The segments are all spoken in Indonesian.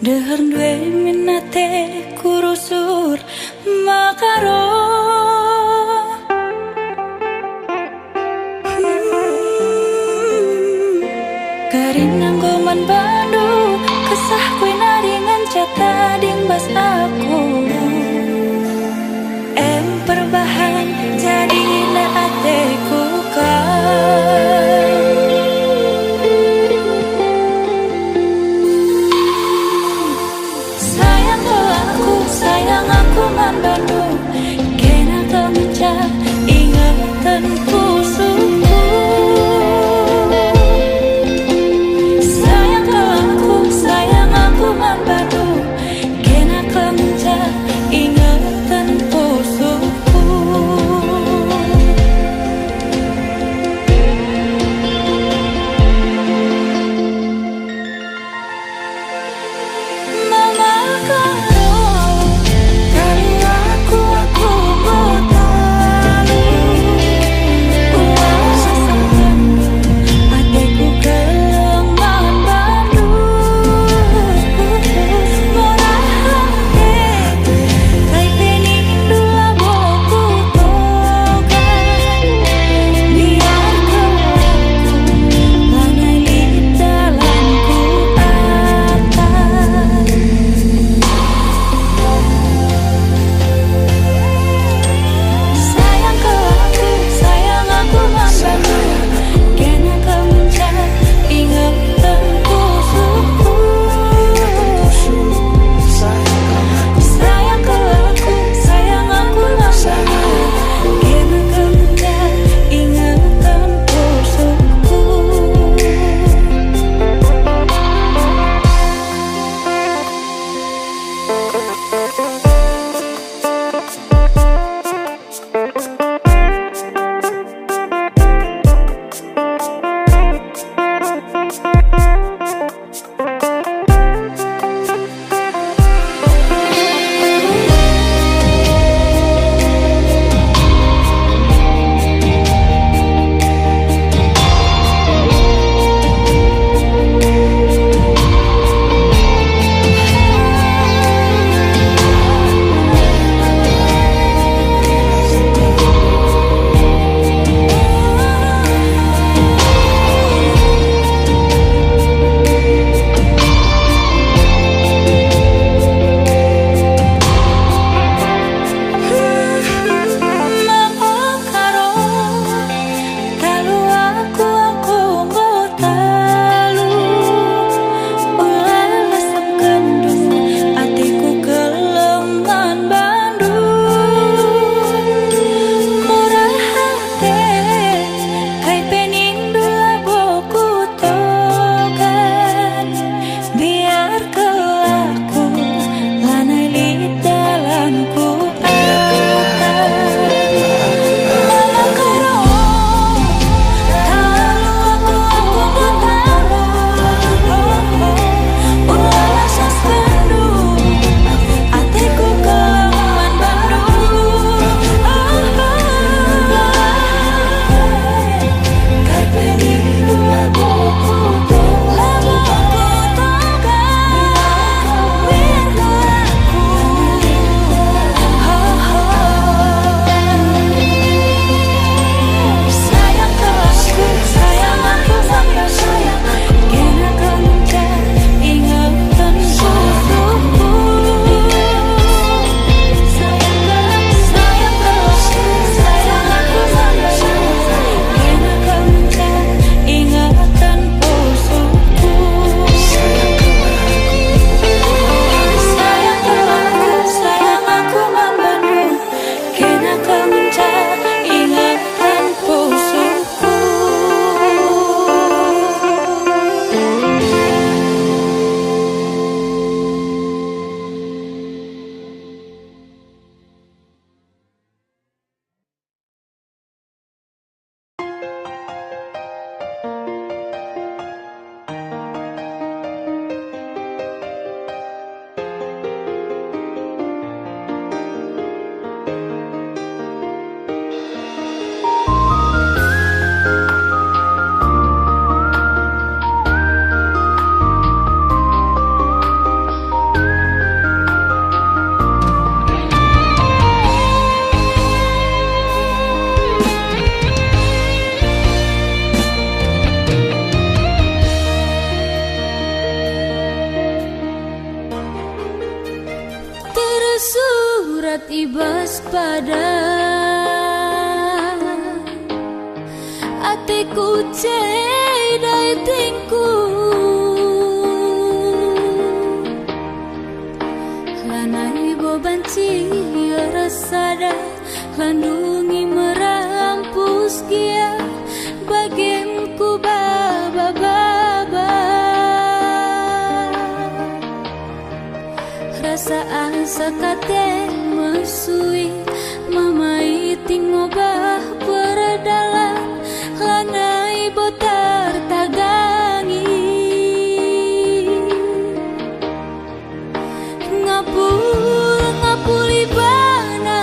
Dehar duwe minate kurusur makaro. Karinang goman bandu kesah kue naringan cata dingbas aku. Perbahan jadi na ateku sayang aku mandono kena kemenca ingatan pusuku. Sayang aku mandono kena kemenca saat ibas pada atiku cedai tingku lanai bobanci rasada landungi merampus kia bagianku baba rasa asa kate mesui mamai tingobah berdalan lanai botar tagangi ngapuli bana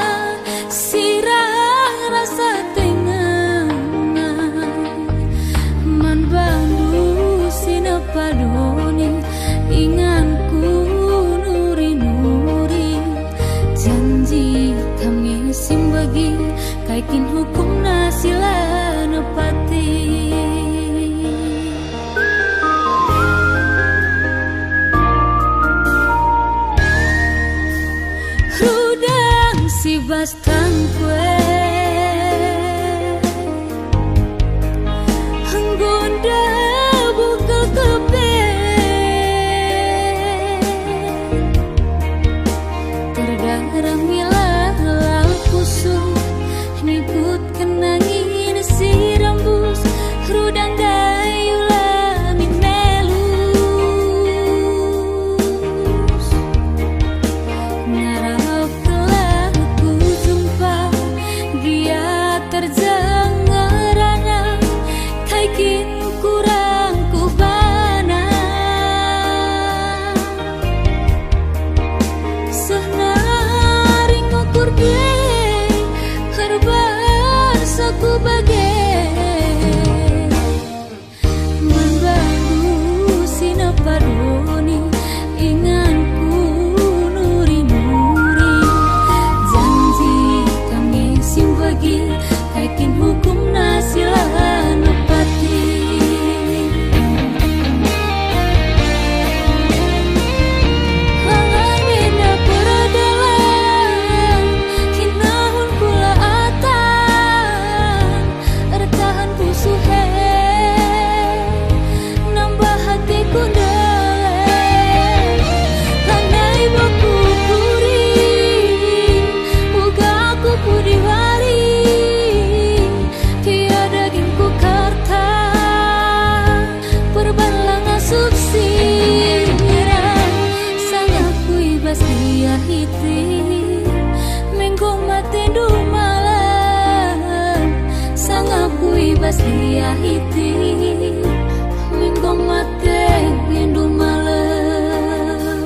sirang rasa tengah man bandu sinapadoni inganku nuri janji kami simbagi kaikin hukum nasila nepati rudang si bastang kue henggonda buka kepe terdarah milah kusuk nikut kenangin si rambus rudang dayu lamin melus ngarap telah ku jumpa dia terjangarana kaikin kurang ku bana senaring ukur dia herbar saku bagai membantu sinapadoni inganku nuri janji kami simbagi kaikin hukum nasilah nepati halai benda peradalan hinahun pula atan ertahan pusuhe nambah hatiku dalam lanai baku puri buka aku pudi wari tiada gingku karta perbalang asup siran sangat ku ibas dia hiti menggong mati du malam sangat ku ibas dia hiti menggong mati du malam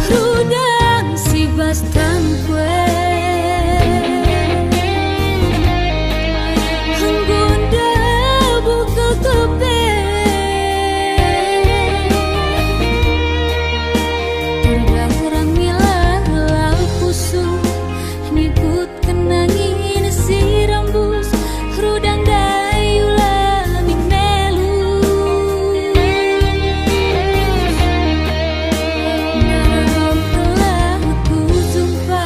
rudang si bastang kue henggonda buka kepe terdarah milah kusuk nikut kenangin si rambus rudang dayu lamin melus ngarap telah ku jumpa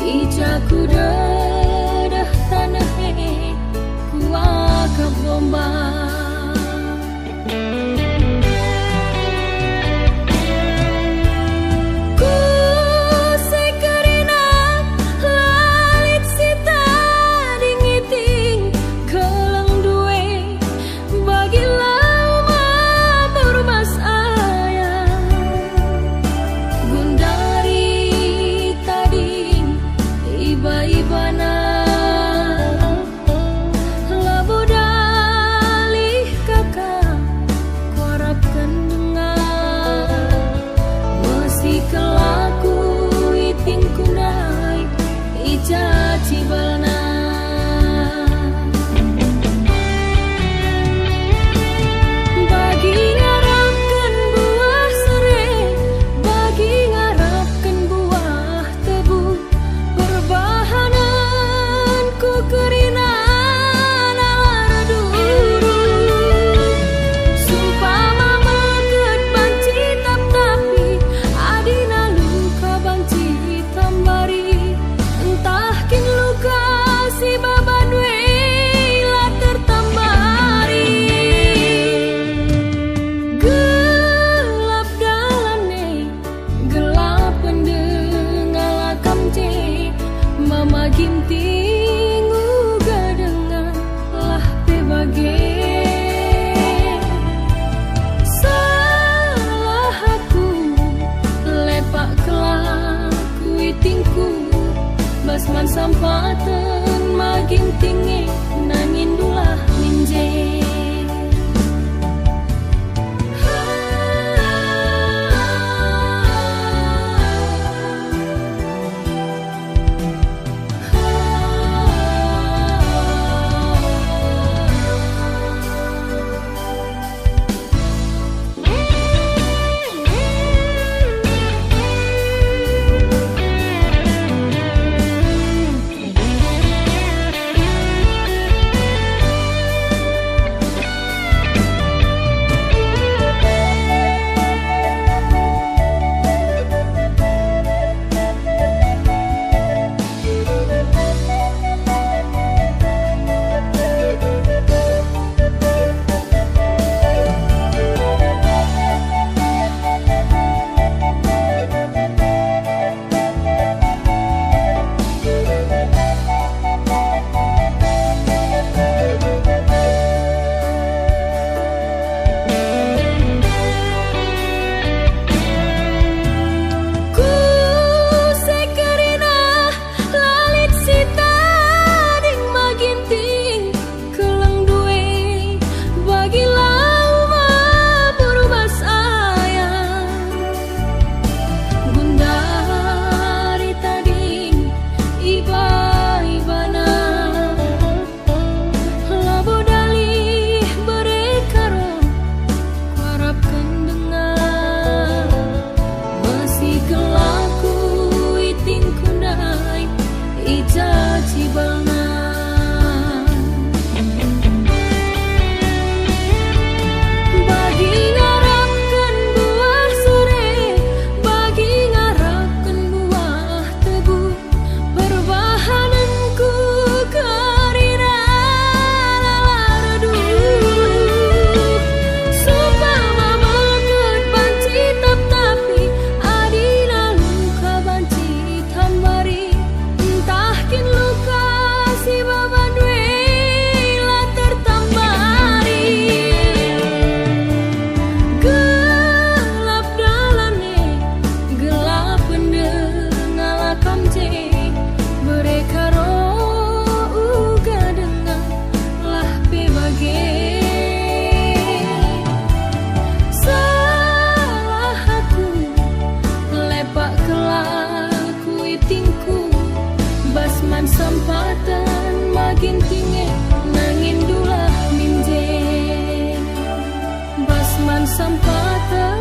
Ijaku dedah tanah kuaka bomba. Ginting uga dengan lah bebage salah aku lepak kelaku itingku basman sampatan maging tinggi nangin dulah minje. Sempatan makin tinggi nangin dulah minje basman sempatan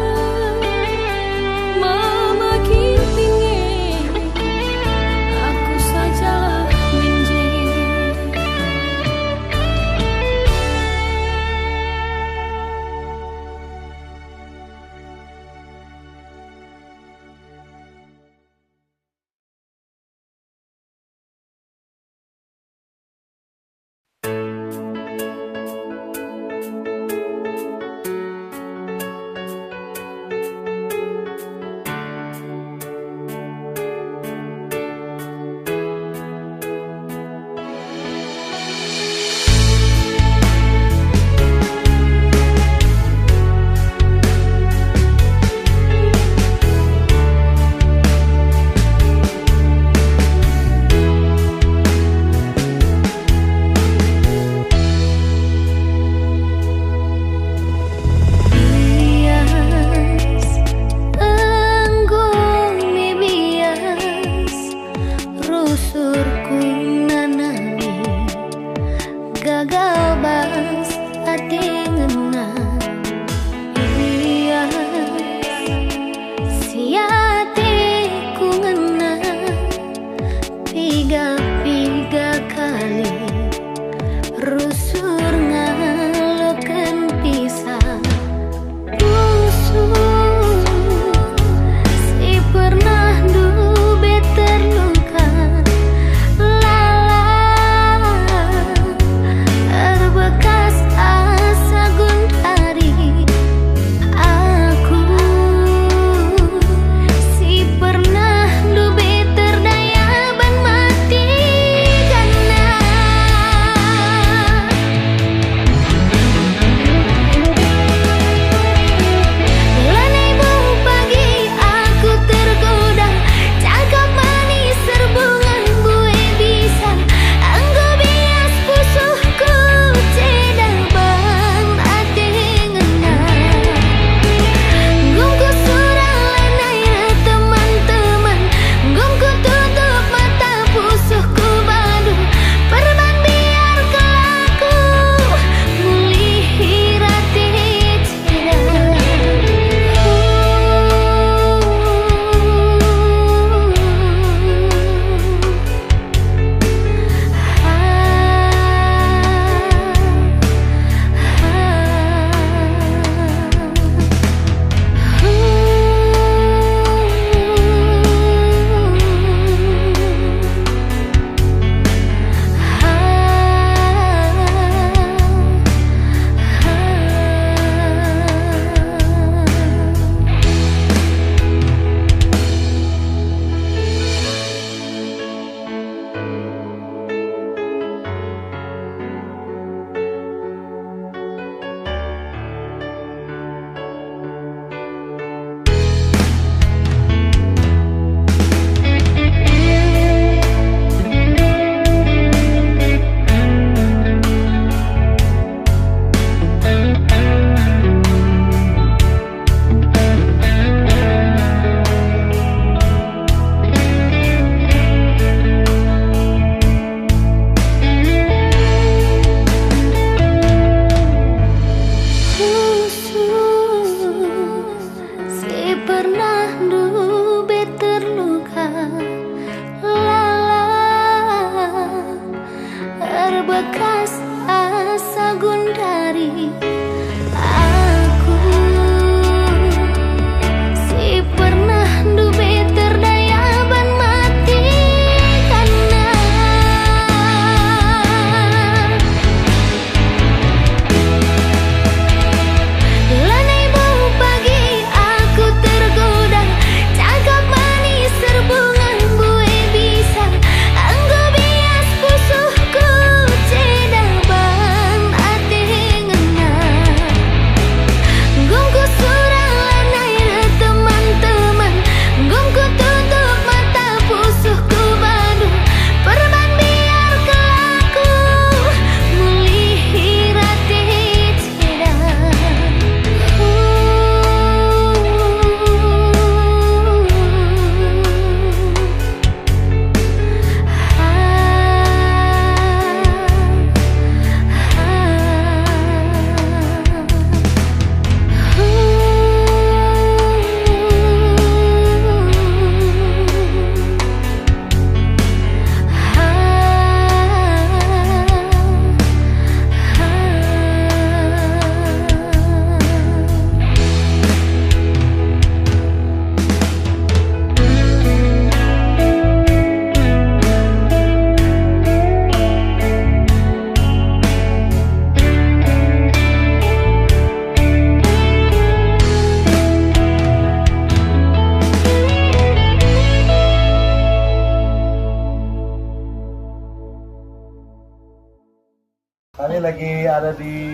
Kami lagi ada di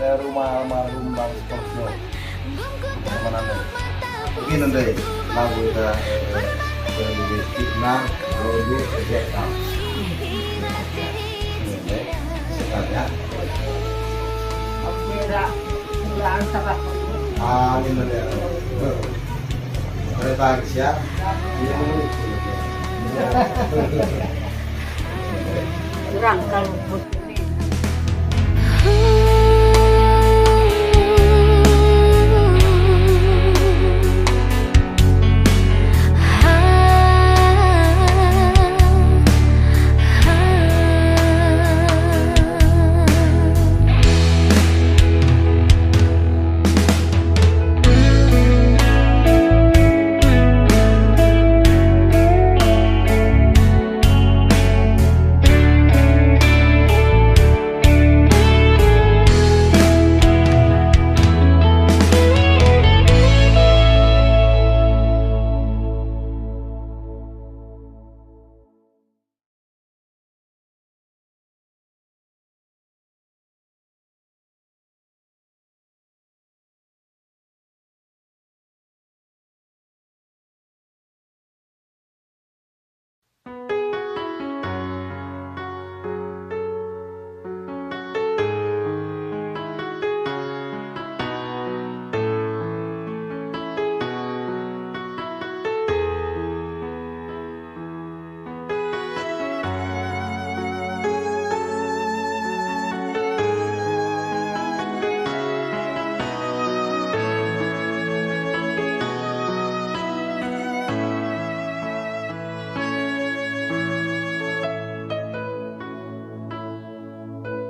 rumah almarhum Bang Sportno. Mana nih? Begini deh, lagu kita dari Fitnah, lagu Vietnam. Ini sekarangnya. Ini dia. Mereka siap. Kurang kalau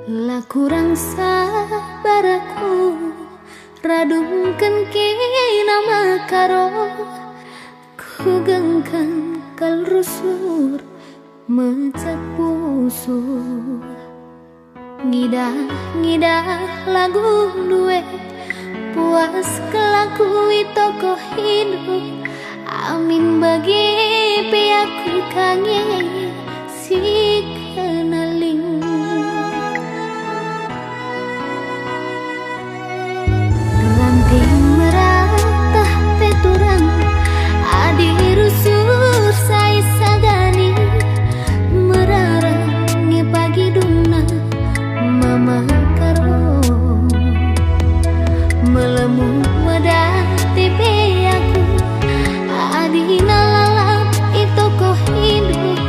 lah kurang sabar aku radungkan kina makaro ku gengkan kal rusur mecat pusur ngidah lagu duet puas kelakui tokoh hidup amin bagi piaku kangen si kenaling meratah peturang adi rusur sai sagani merarangi pagi duna mama karo melemu medati aku adi nalalap itu ko hidup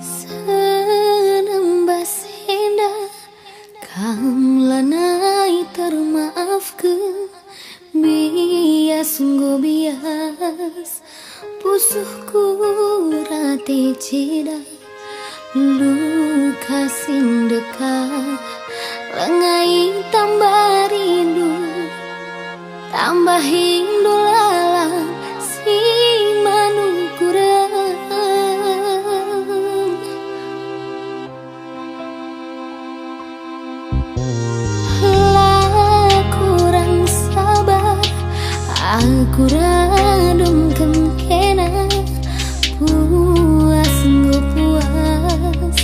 Senembas senda kam lanai termaafkan bias sungguh bias pusuhku rati cida luka sindeka lengai tambah rindu tambah hindu lalang si manukurang lah kurang sabar aku radungkan kena puas nggak puas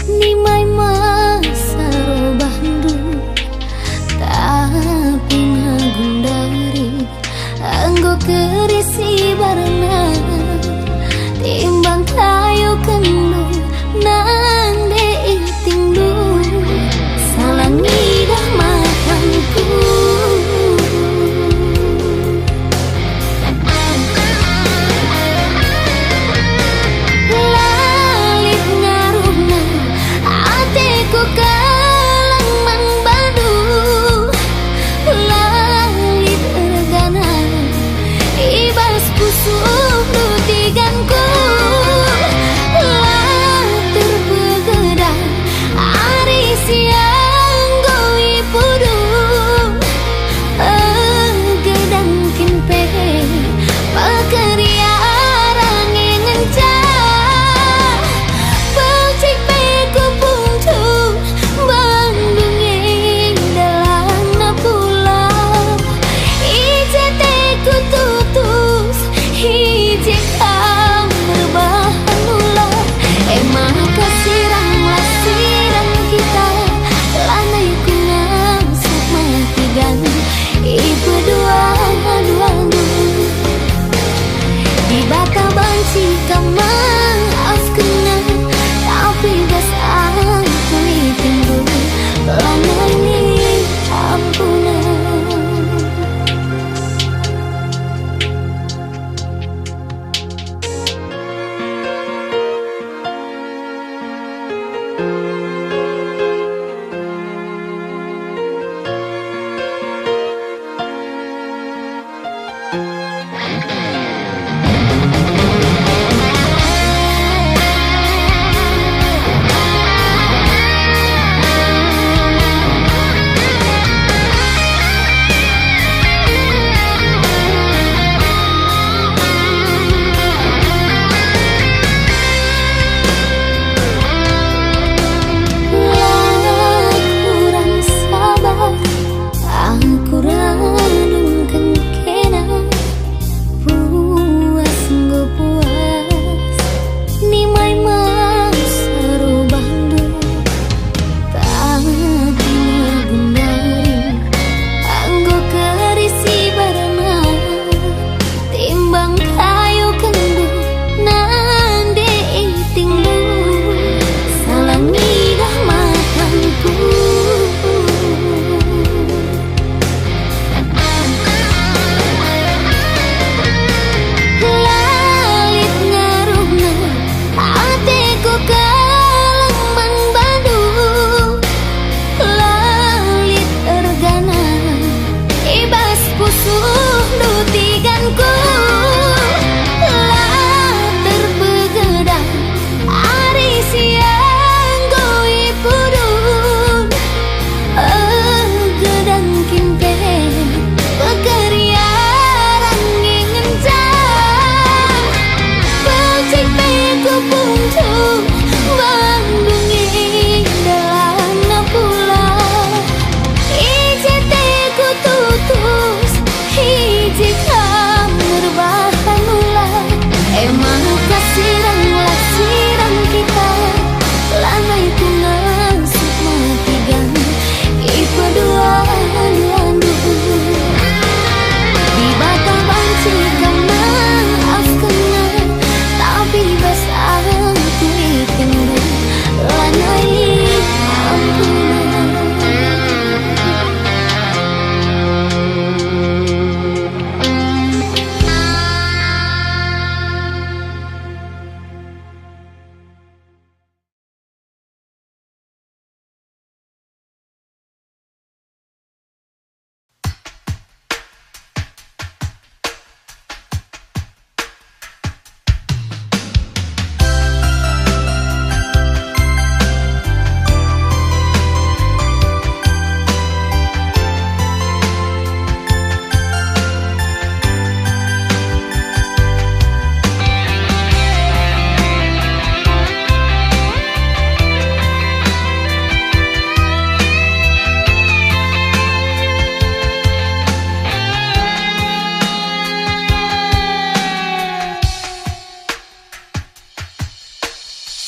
nimai masa robandu tapi nagundari anggo kerisi barna timbang kayu kendu nang deitingdu salangi dah makanku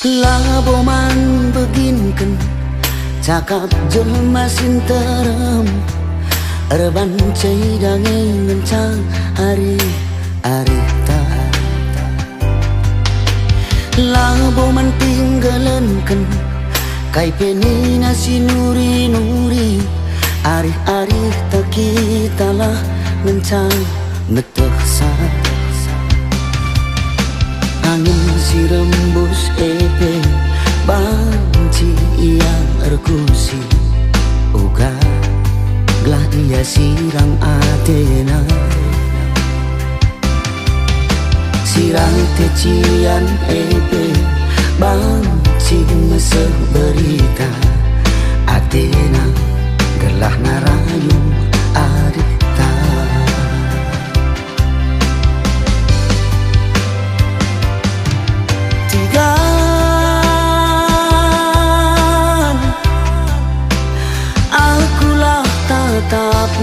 Laboman beginken cakap jelma sinterem Erban caidange ngencang ari ta Laboman tinggalenken kai penina sinuri-nuri Ari tak kita lah ngencang meteksa Angin si rembus epe banci yang erkusi Uga glah ia sirang Athena Sirang tecian epe banci meseh berita Athena gelah narayung arita Tigan akulah tatap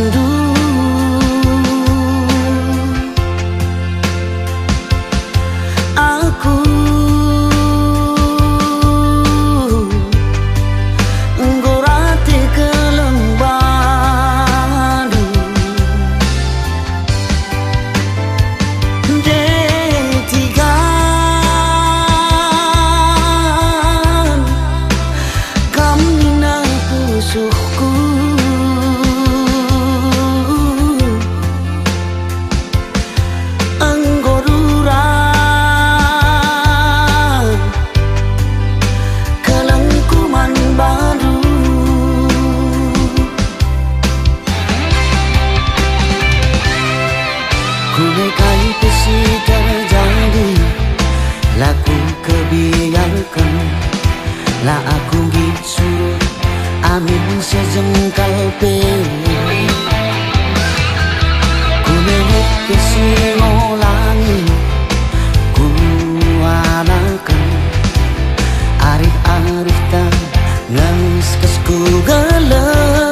aku enggorate kelembadu Detigan kamina pusuhku Kunekai pesi terjadi laku kebiarkan lah aku gitu amin sejengkal peri Kunekai pesi ngolangi kuanakan arif tak ngangis kesku gelap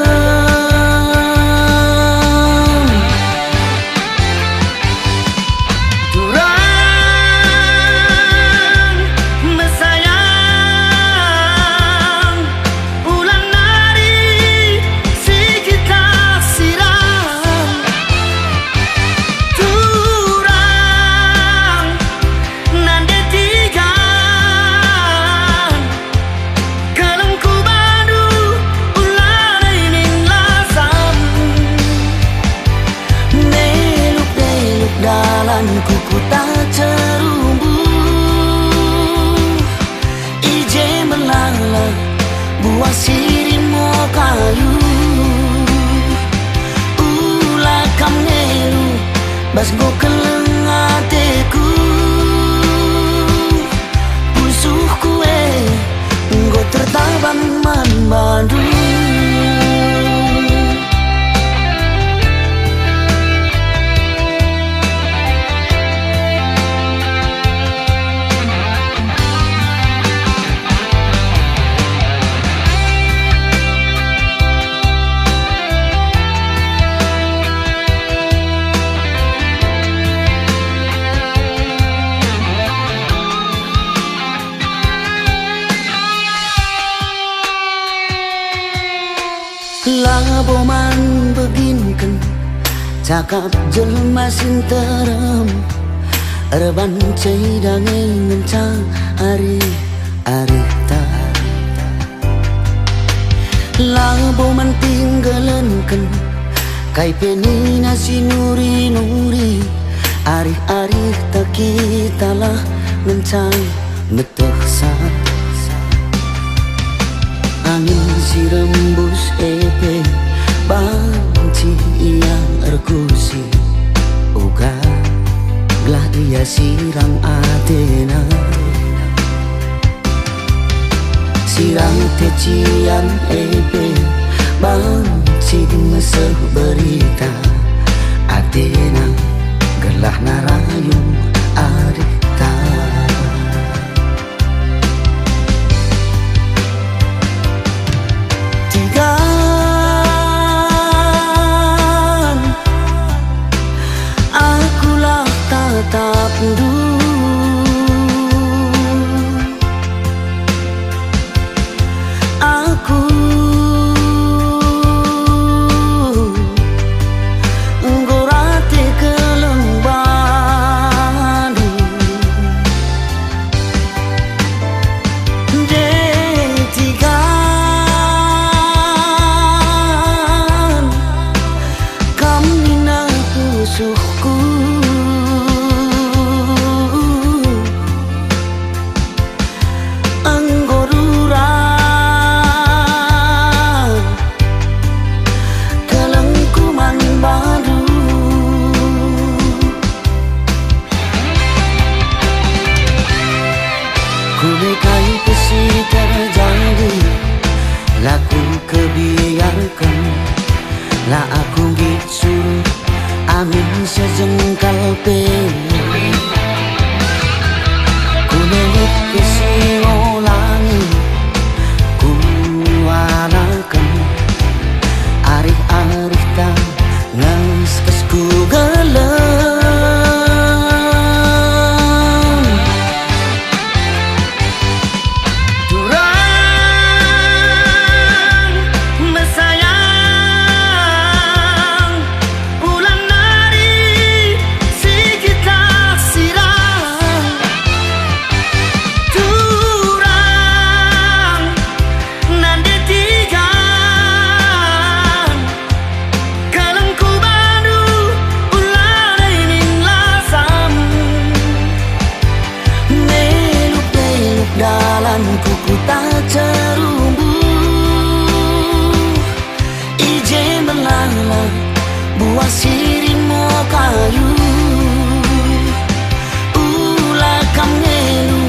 kuku tak cerumbu ije melala buah sirimo kayu ulah kam nelu bas go keleng ateku pusuhku go tertabang man bandu Laboman beginken cakap jelma sinterem Erban caidange ngencang ari ta Laboman tinggalenken kai penina sinuri-nuri Ari tak kita lah ngencang meteksa Angin si rembus epe banci yang erkusi Uga glah ia sirang Athena Sirang tecian epe banci meseh berita Athena gelah narayung arita akulah tatap laku kebiarkan, lah aku gitu amin sejengkal pe. Ku nengok ke singolangi, ku wanakan arih-arih ta ngas kesku gelem. Kuku tak terumbu, ije melala buah sirimo kayu. Ulah kam ngelu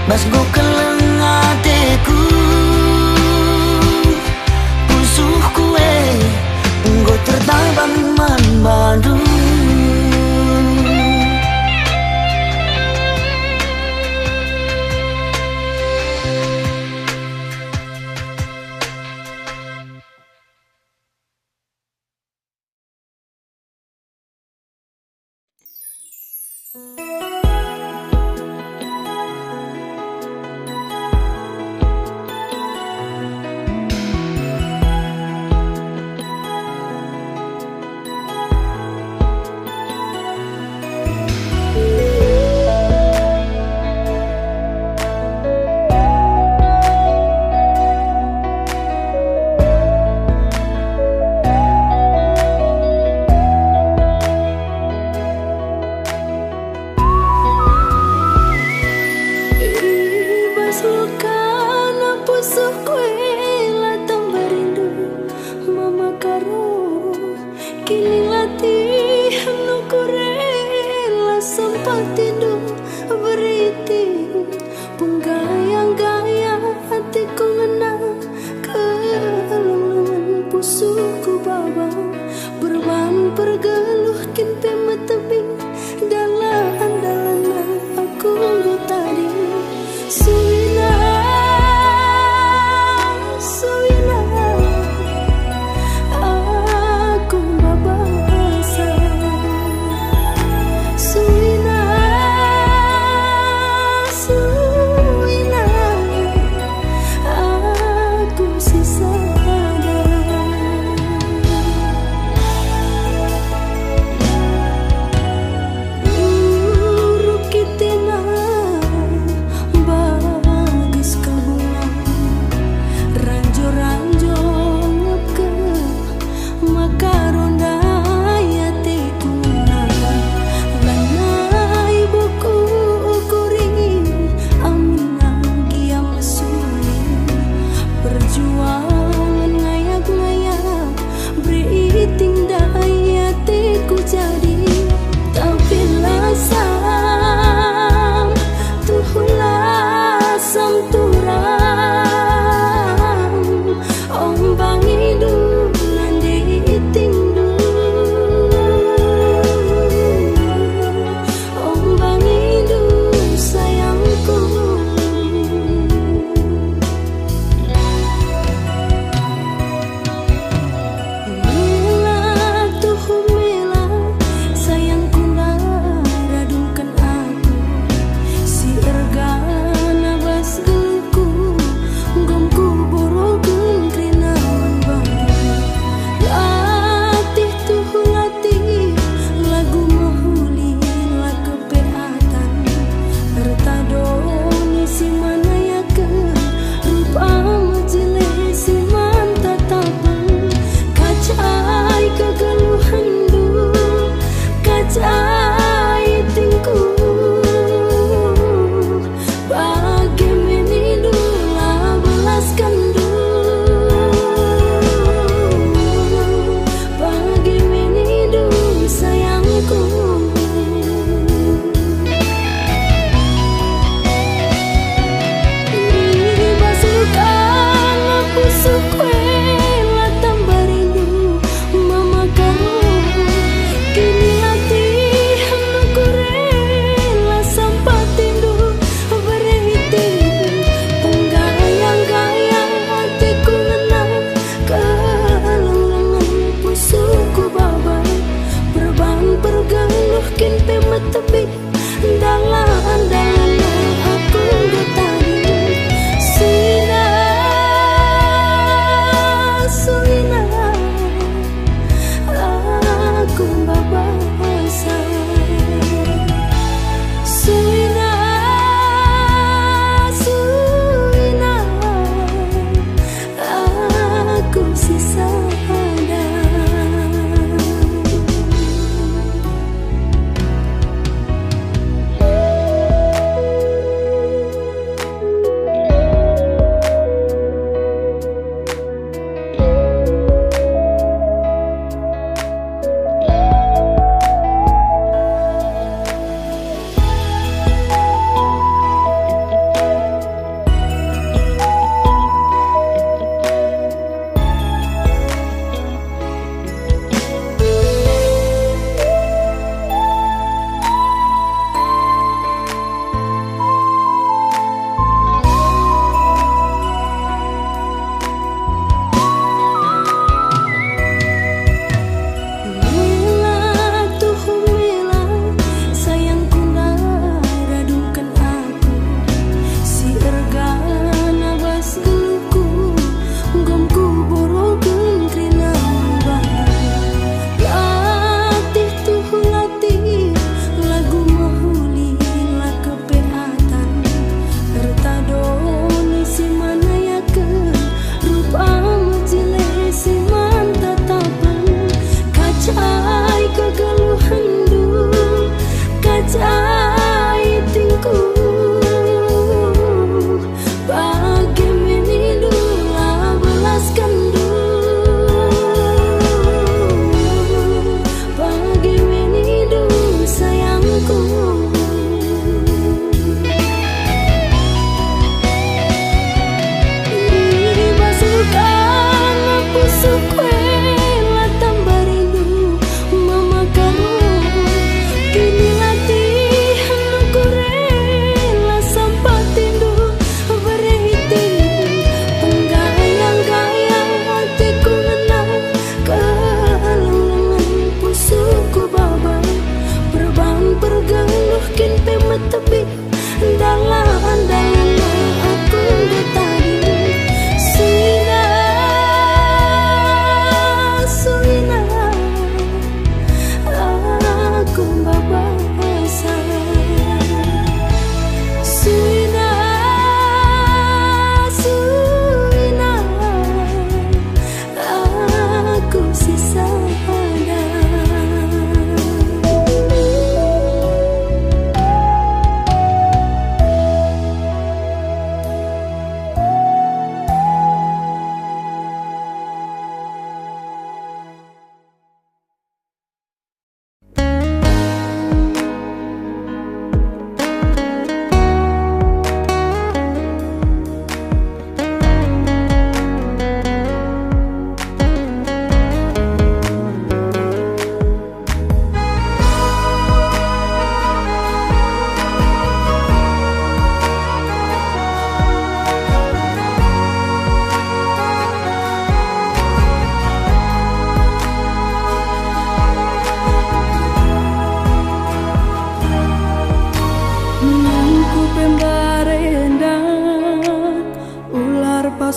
bas go keleng ateku, pusuh kue nggo tertabang man Bandung.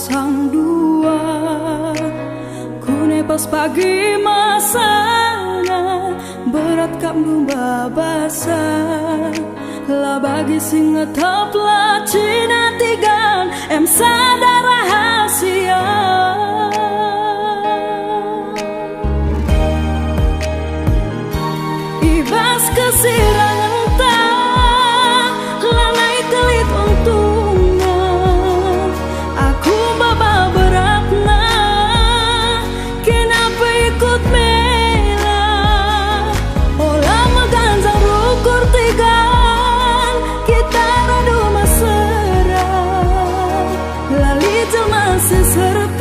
sang dua. Kune pas pagi masana berat kam babasa. Lah bagi sing ngetop lah cina tigan em sadar rahasia. Ibas kesirangan tak lanai telit untungnya. Aku baba beratna kenapa ikut mela. Olah meganjang rukur tigan kita radu mesra. Lali jelma seserta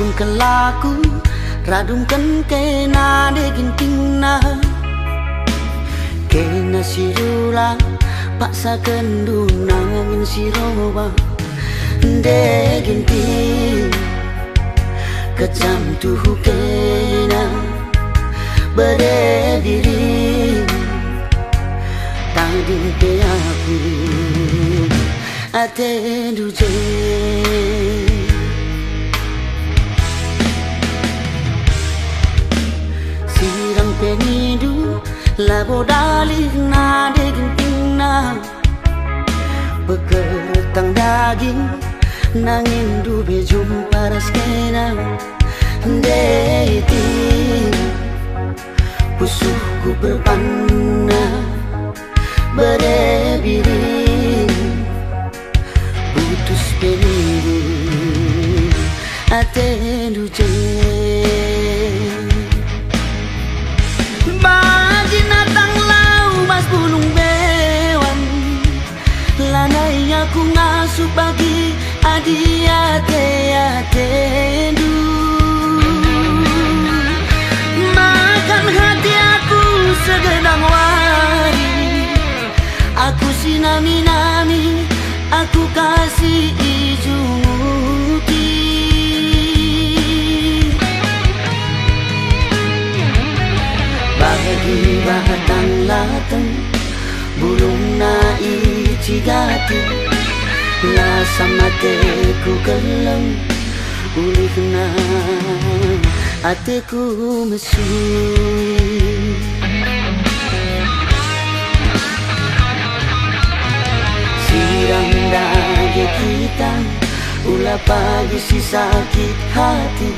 pun kelaku radumkan kena degin tingna kena sirula paksa kendunangin siroba degin ting kecam tuh kena berdiri tadi ke aku ate duje sirang penidu labo dalih na daging tingna beketang daging nangin dube jumpa raskena dating pusuhku berpanah berdiri putus penidu ate duje bagi natang lau mas bulung bewan lanai aku ngasuh bagi adi ate du makan hati aku segedang wari aku sinami-nami aku kasih ijumuti bagi batang latang bulung na icigati la sama teku keleng ulih na ateku mesui sirang dage kita ulah pagi si sakit hati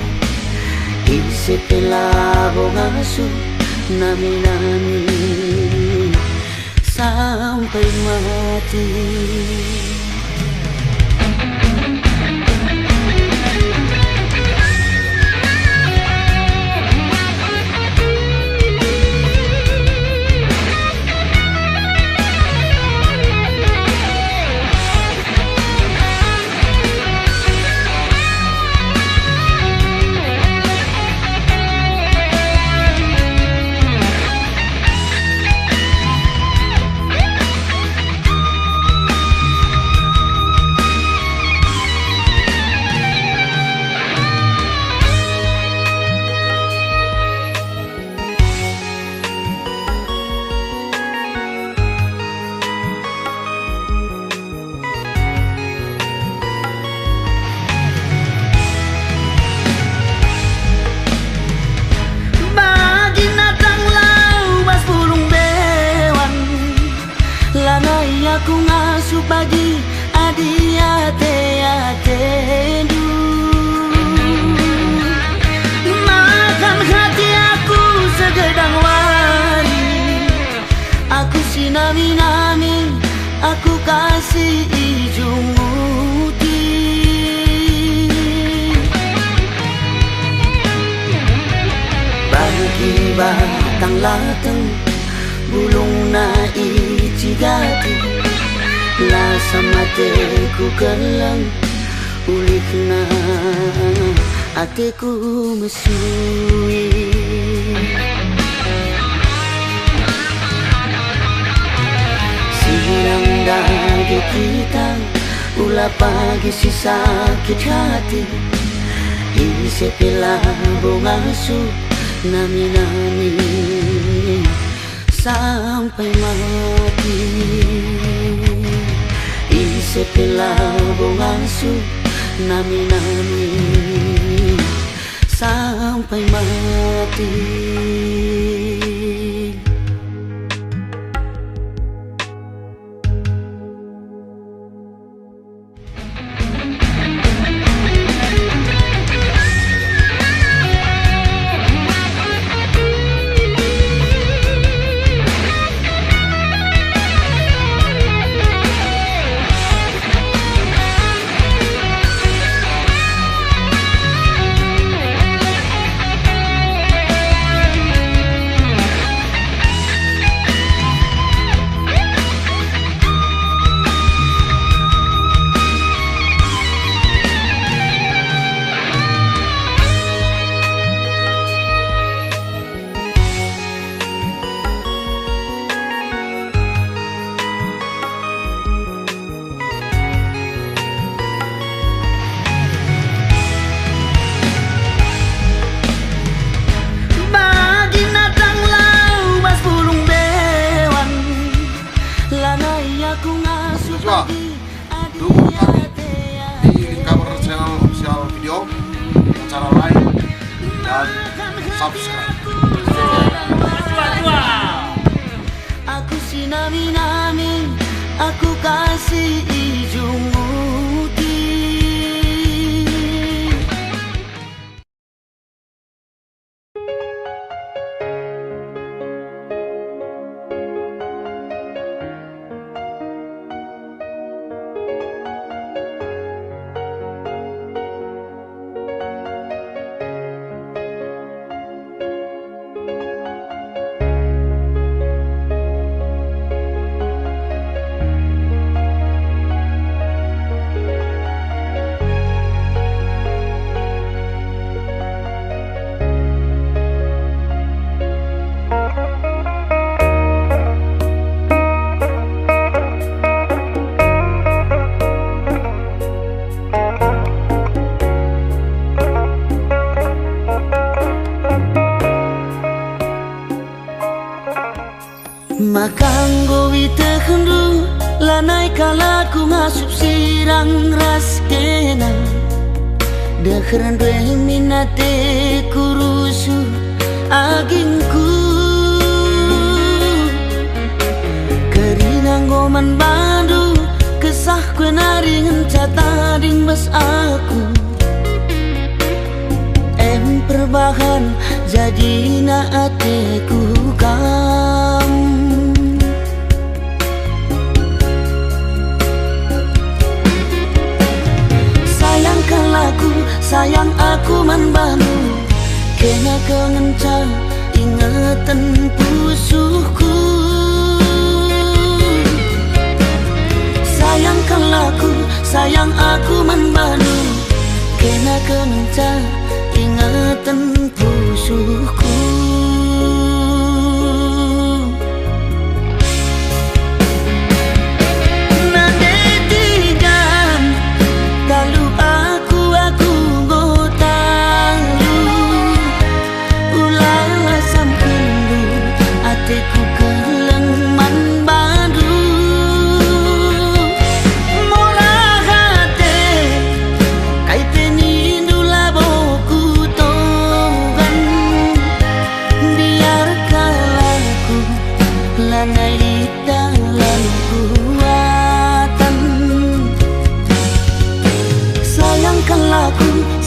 isi pelabo ngasuh nami-nami sampai mati. Aku ngasuh pagi adi ate du makan hati aku segedang wari aku sinami-nami aku kasih ijumuti bagi batang latang bulung na icigati la sama teku keleng ulih na ateku mesui sirang dage kita ulah pagi si sakit hati isi pelabo ngasuh nami-nami sampai mati isi pelabo ngasuh nami-nami sampai mati. subscribe. Aku si nami-nami, aku kasih ujung muti. Makang gowi tekendu lanai kalaku ngasup sirang ras kena dekheran dwe minate kurusu agingku kerinang goman bandu kesah kue naringan cata ding bas aku perbahan jadi na ateku kam. Sayang aku manbanu kena kengenca ingatan pusuhku. Sayang aku manbanu kena kengenca ingatan pusuhku.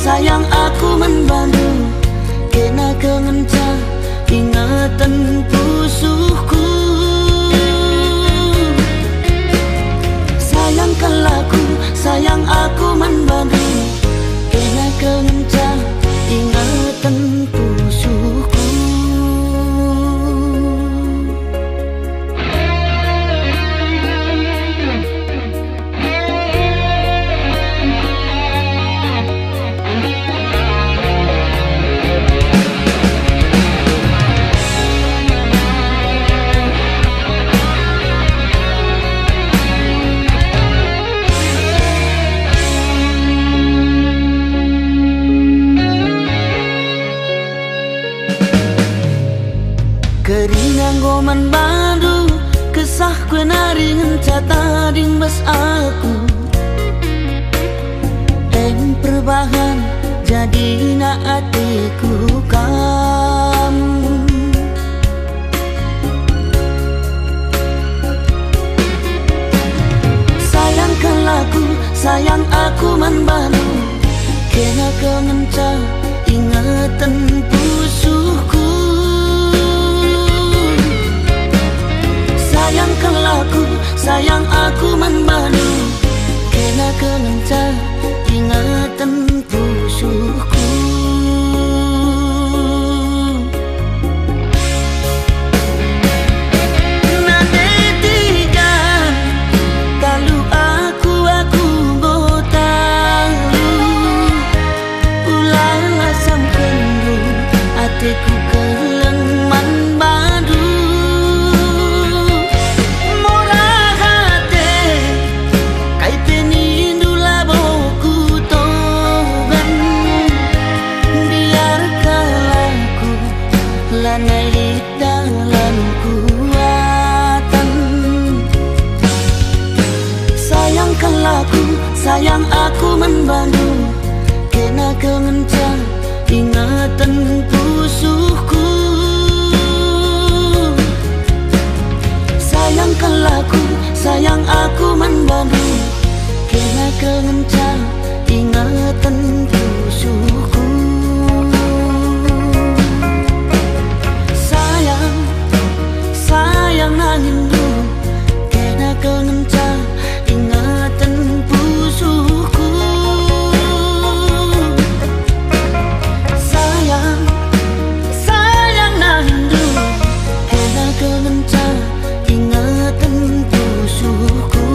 Sayang aku menbandu kena kengenca ingatan pusuhku. Sayang aku menbandu kena kengenca ingatan pusuhku. Kerinang goman bandu kesah kue naringan cata ding bas aku perbahan jadi na atiku kam. Sayang aku manbanu kena kengenca ingatan pusuhku. Sayang aku manbanu kena kengenca ingatan pusuhku. Ku keleng man badu murah hati kai penindu laboku toban biarkan aku lanai di dalam kuatan. Sayang aku menbandu kena kemencang ingatan pusuhku. Sayangkanlah aku, sayang aku membantu, kena kencan ingatan pusuhku. Sayang, sayang nangindu, kena kencan ingatan pusuhku. Sayang, sayang nangindu, kena kencan ingatan pusuhku.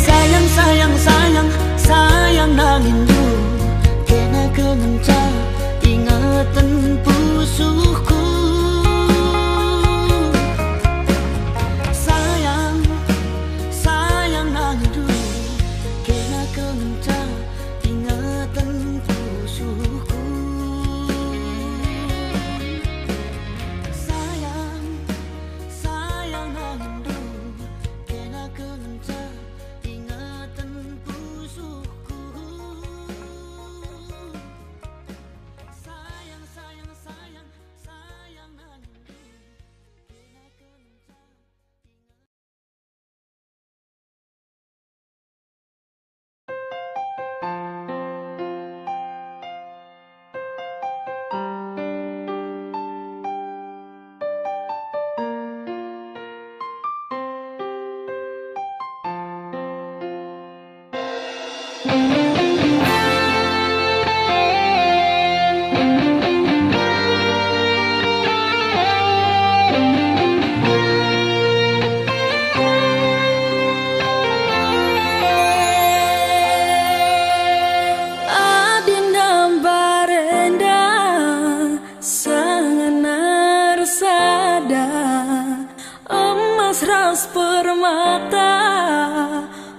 Sayang, sayang, sayang, sayang nangindu, kena kencan ingatan pusuhku. Sayang, sayang nangindu, kena kencan ingatan pusuhku. Sayang, sayang nangindu, kena kencan ingatan pusuhku. Sayang, sayang, sayang, sayang nangindu, kena kencan. Adinda barenda sanganar sada emas ras permata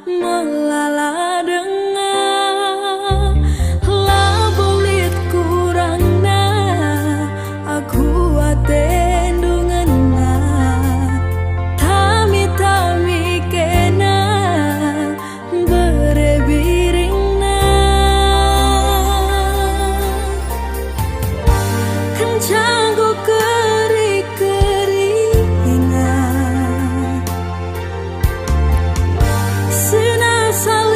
melala dengar labulit kurangna aku atendunganna tami-tami kena berebiringna kencangku keri-keringan senasa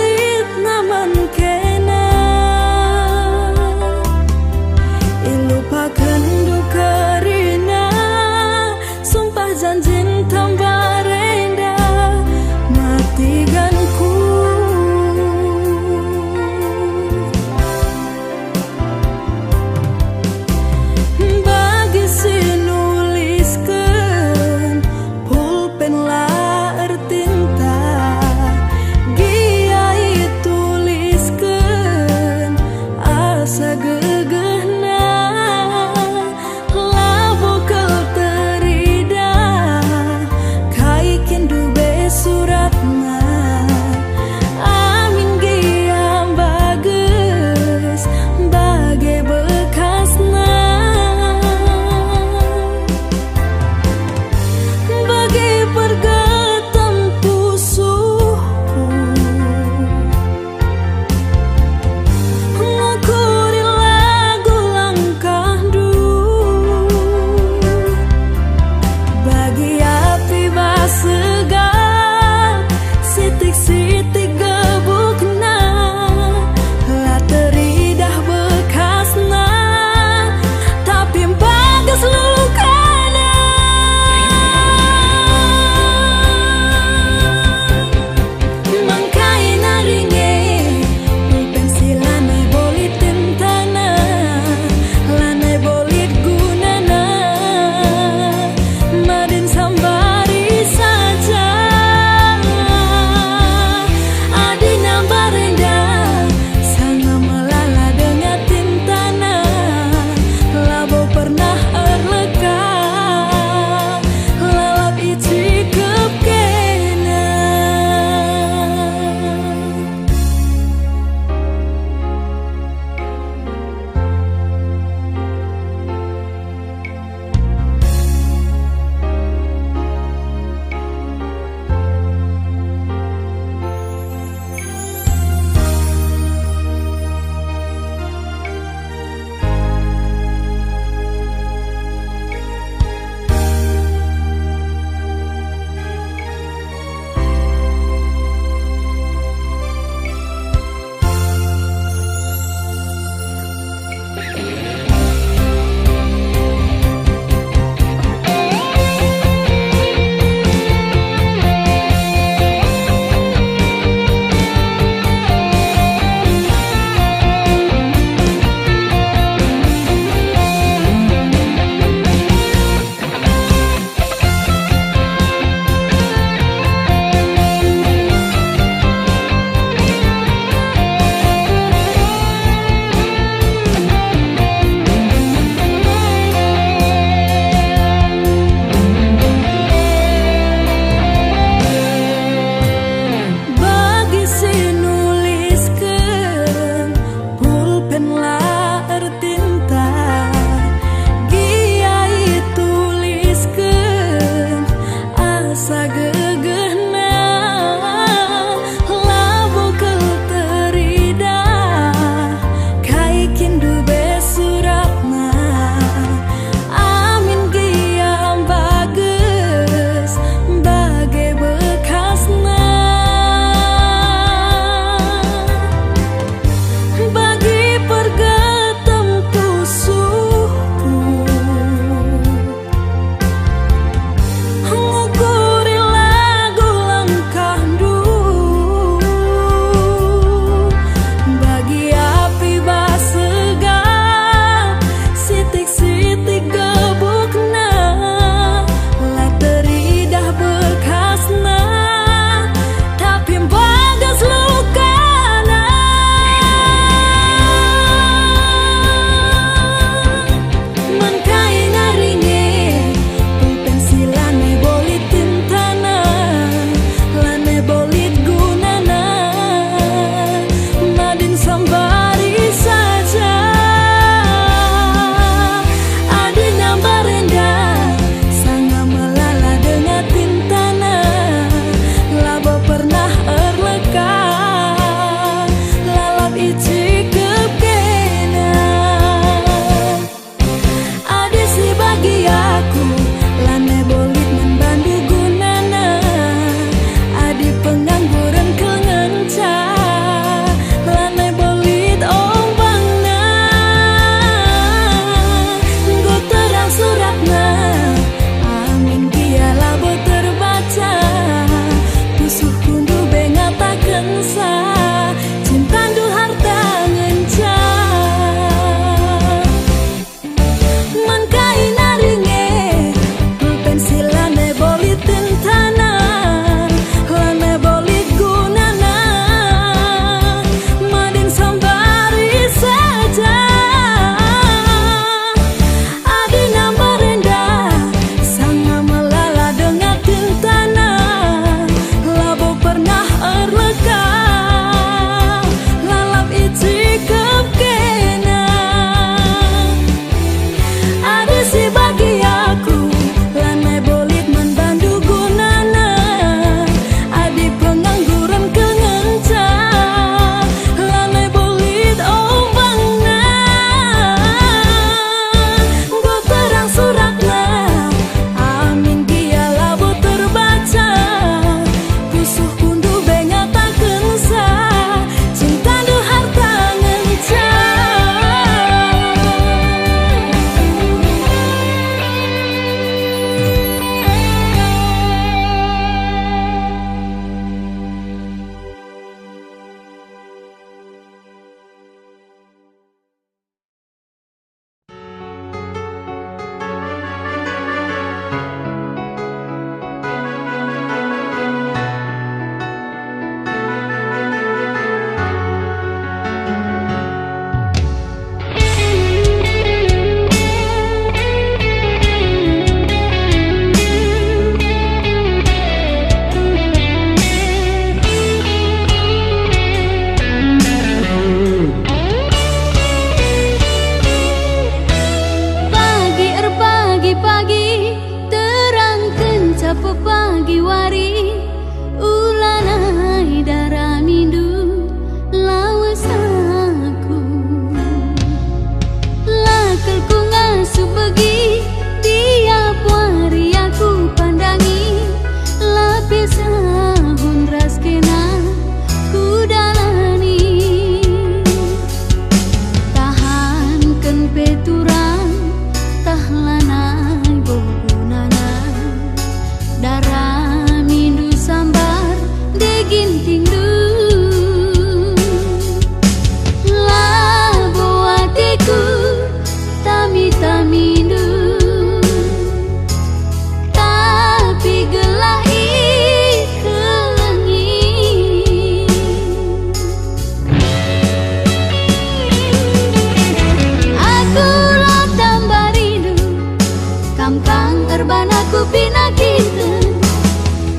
erbana ku pinakitan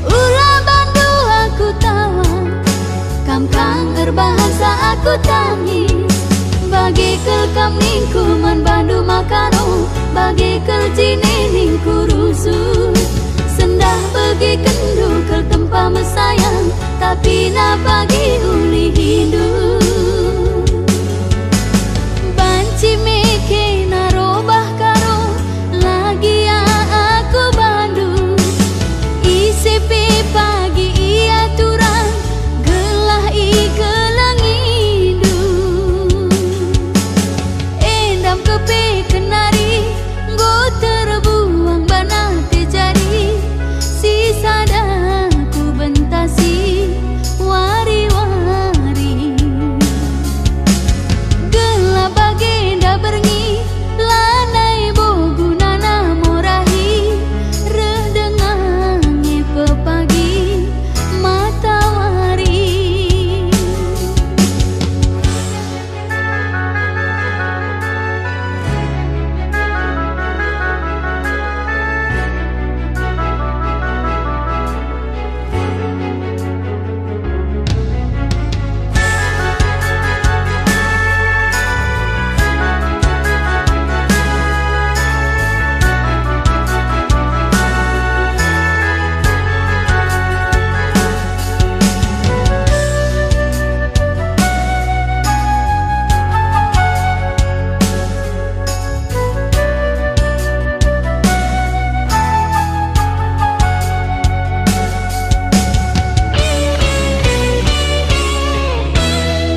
Ura bandu aku tawa Kamkang erbahasa aku tangis Bagi kelkam ningkuman bandu makano Bagi kelcine ningku rusuh Sendah bagi kendu kel tempa mesayang Tapi na bagi uli hidup Banci meke narobah karo Lagi ya aku bandu Isipi pagi ia turang Gelah ikelang hidu Endam kepe kenari Go terbuang bana terjadi Sisa daku bentasi Wari-wari Gelah bagenda berngi Lanai bogunana morahi Redengangi pepagi matahari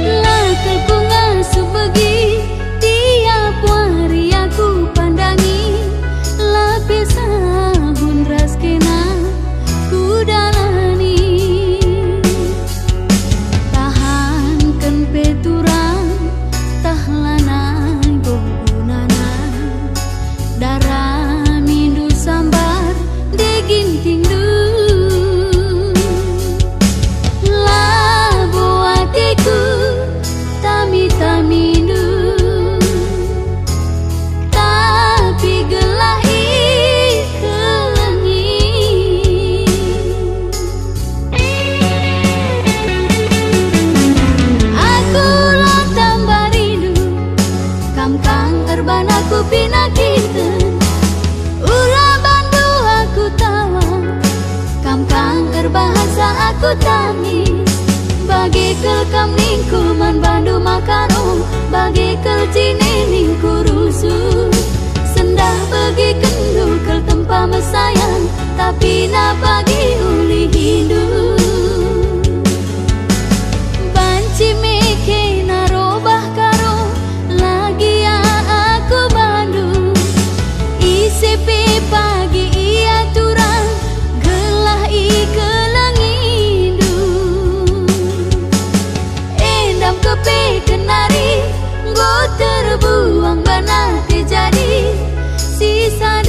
Lakelku ngasuh begi Tiap wari aku pandangi Lapis sahun raskena ku dalani Tahankan peturang Tahlanai bogunana Darah mindu sambar Deginting du Labo hatiku Tami-tamindu Tapi gelah ikelangi Aku lo tambah rindu Kamkang erbana ku pinakitan Ura bandu aku tawa Kamkang erbahasa aku tangis Bagi kelkam ningkuman bandu makano Bagi kelcine ningku rusuh Sendah bagi kendu kel tempa mesayang Tapi na bagi uli hidup Banci meke narobah karo Lagi ya aku bandu Isipi pagi ia turang Gelah ikelang hidup Endam kepe kenari Go terbuang bana terjadi Sisa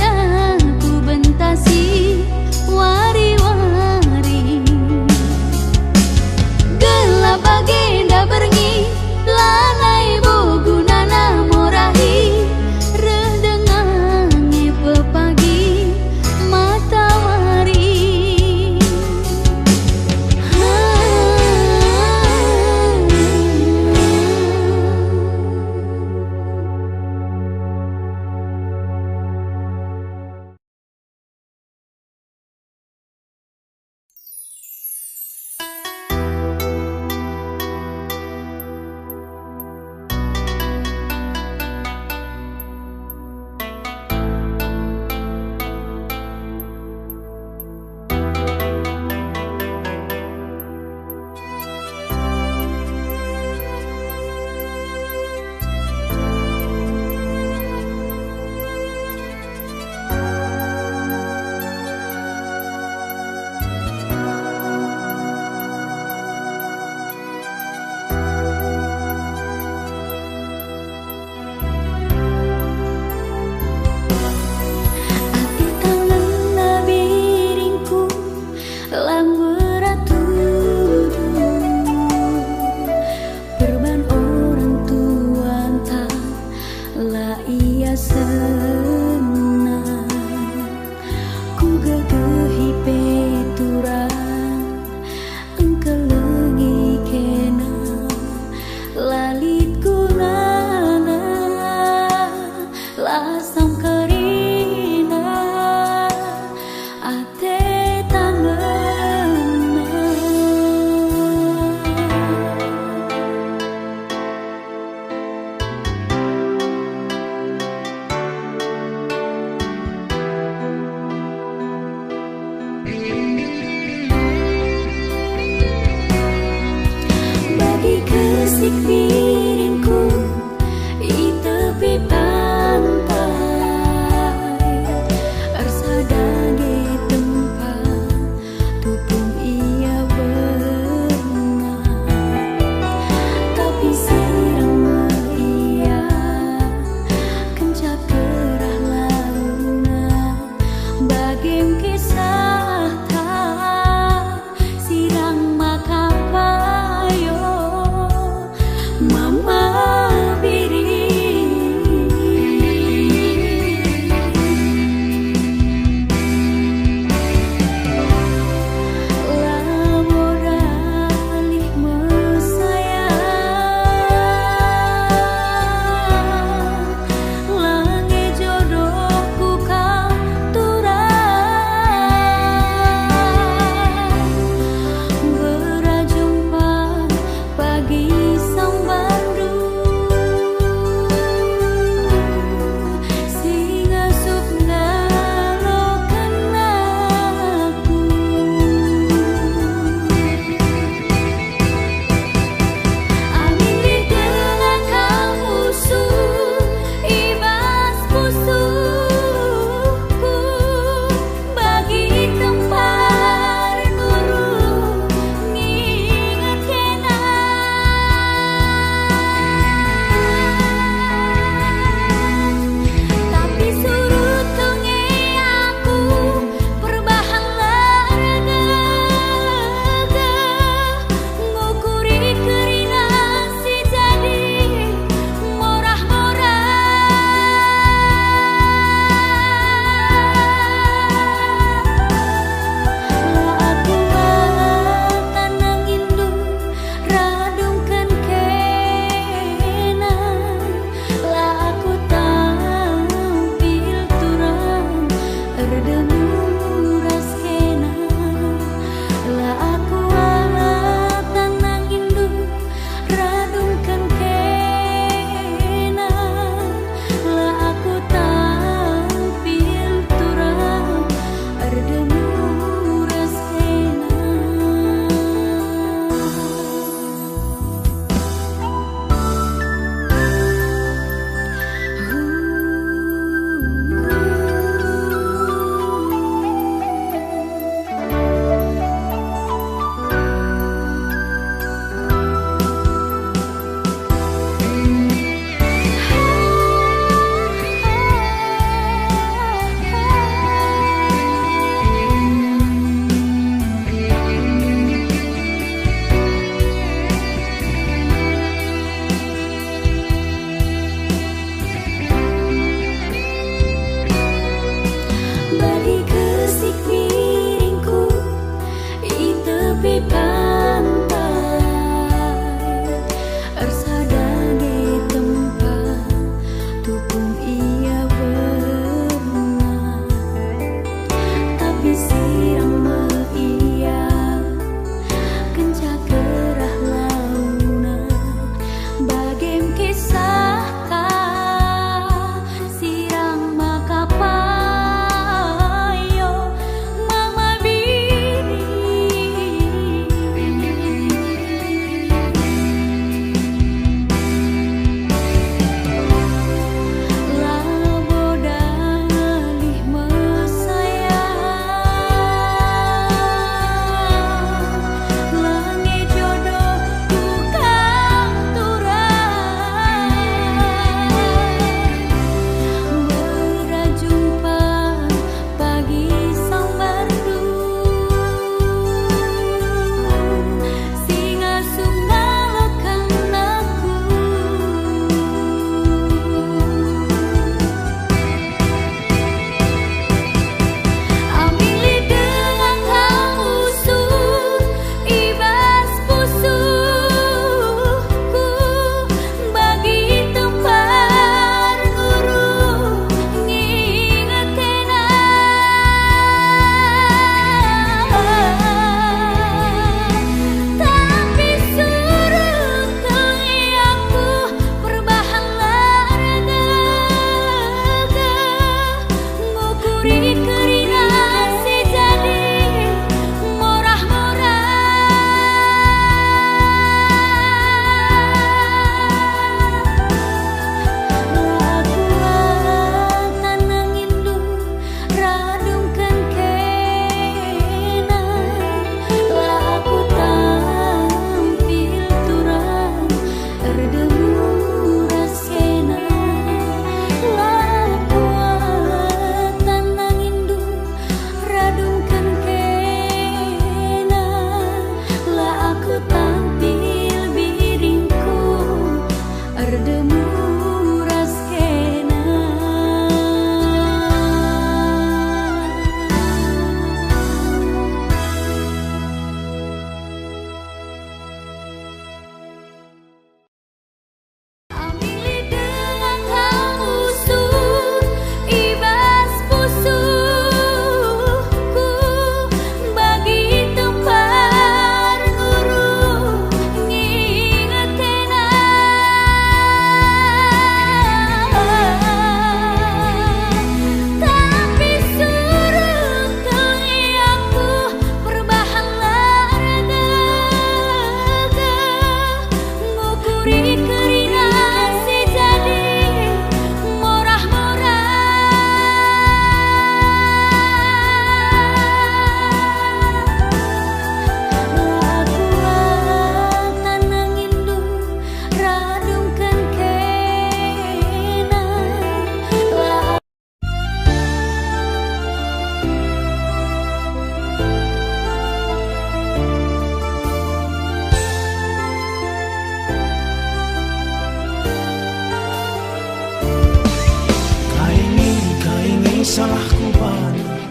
salahku banyak,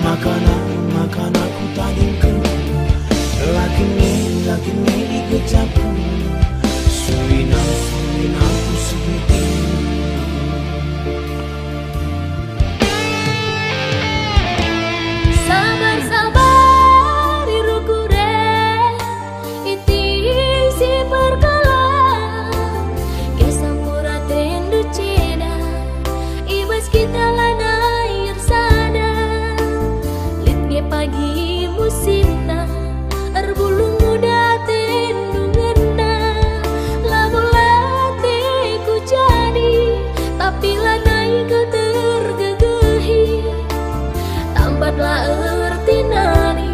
makanan aku tadingku, lakin ikut capu, sulinang aku seperti sabar irukure iti si perkala kesampura tendu ceda ibas kita lana irsada litnya pagi musita erbulu muda tendu ngena lamulate ku jadi tapi lanai ku tergegehi tambatlah erti nani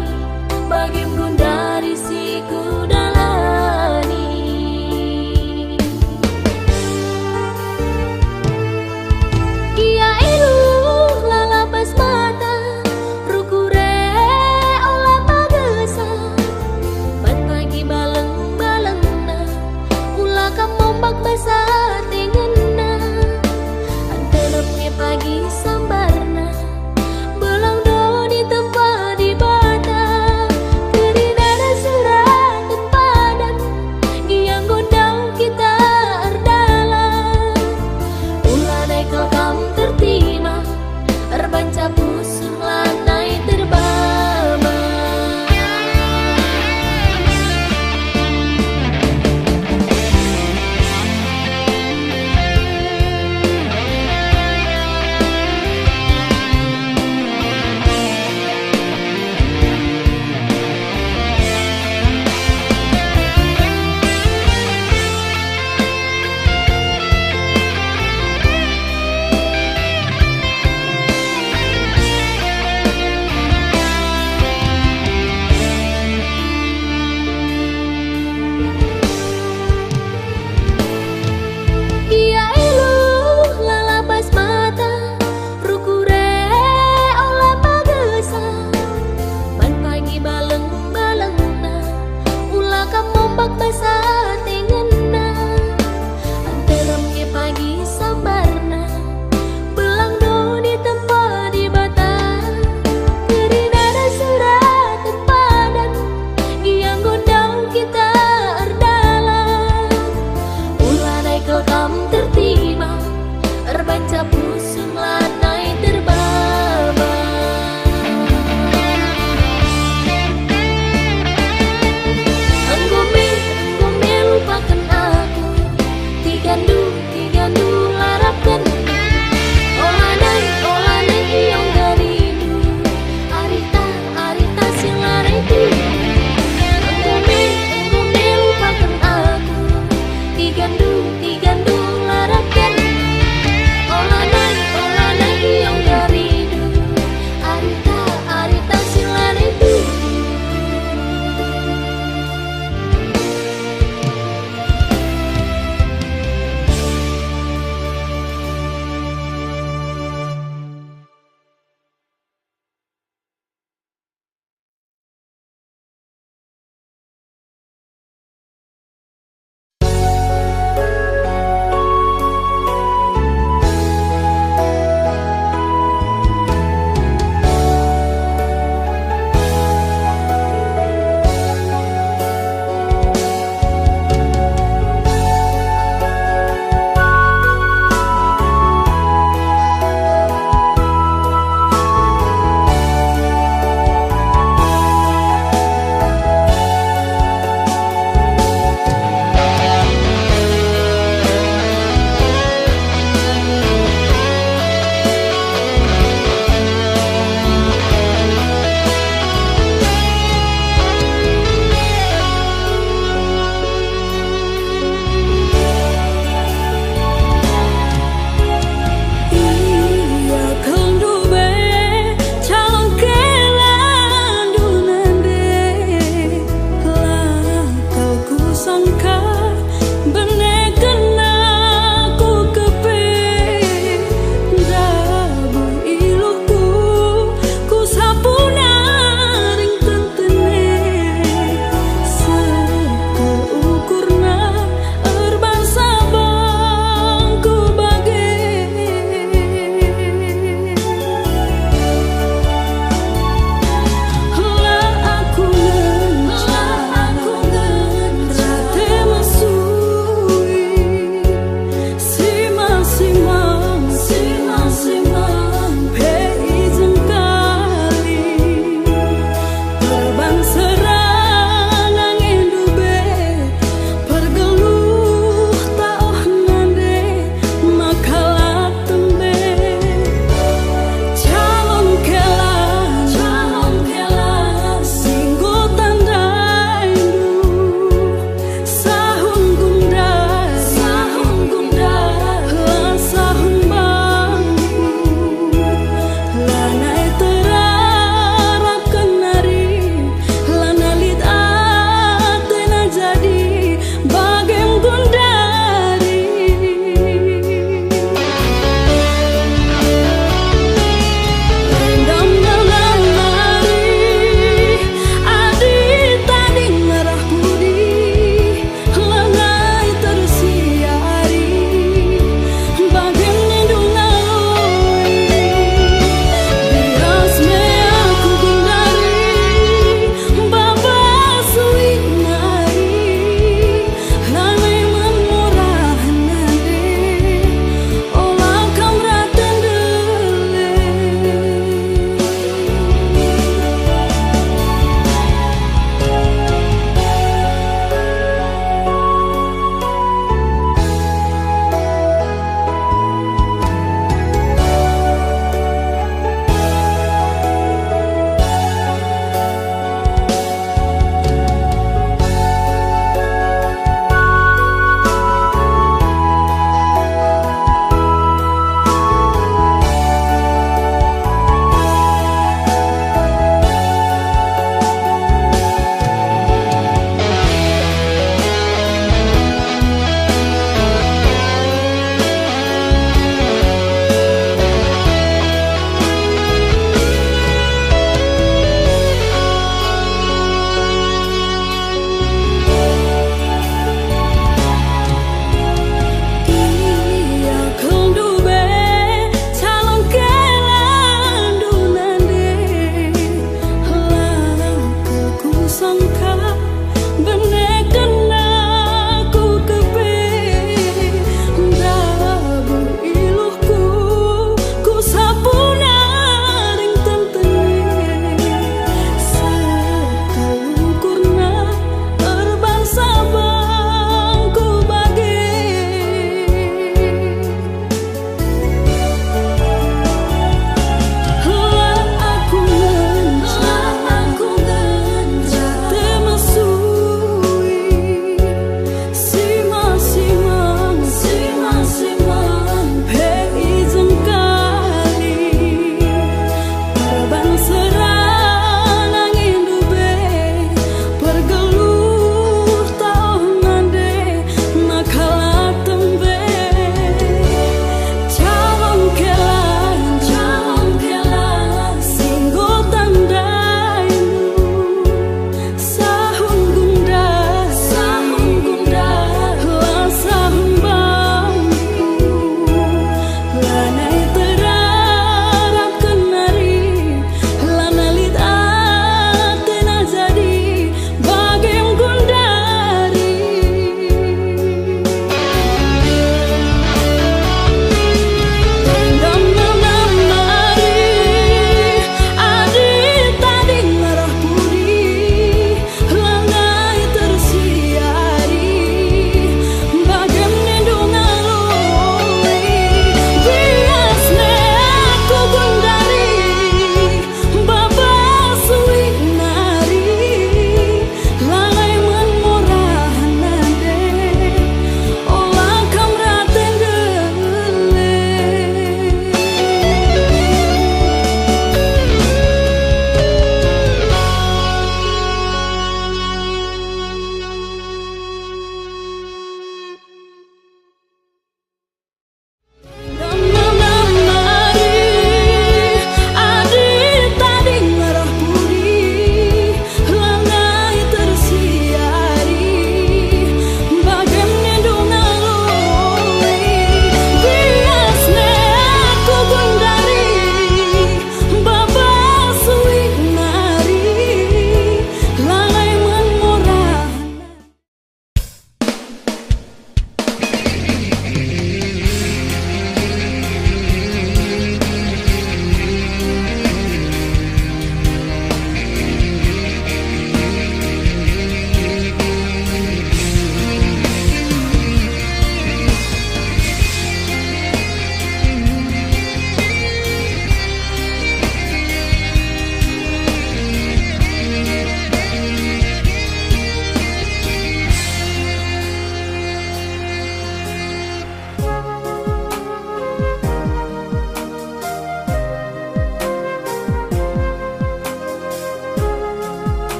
bagi dari si kudalani ia ilu lalapas mata rukure olah pagesa bat pagi baleng-balengna ulah kamombak basa tingena antelepnya pagi sambarna belang do di tempat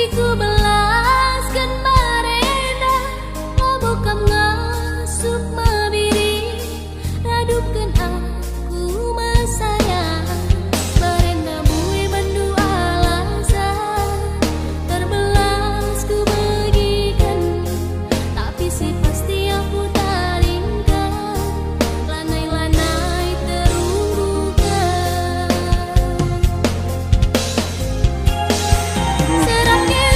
ku belaskan barenda ngabukam ngasup mabiri radupkeun aku masayang barenda bue bandu alasan terbelas ku bagikan tapi si pasti aku taringkan lanai-lanai terunggukan serapnya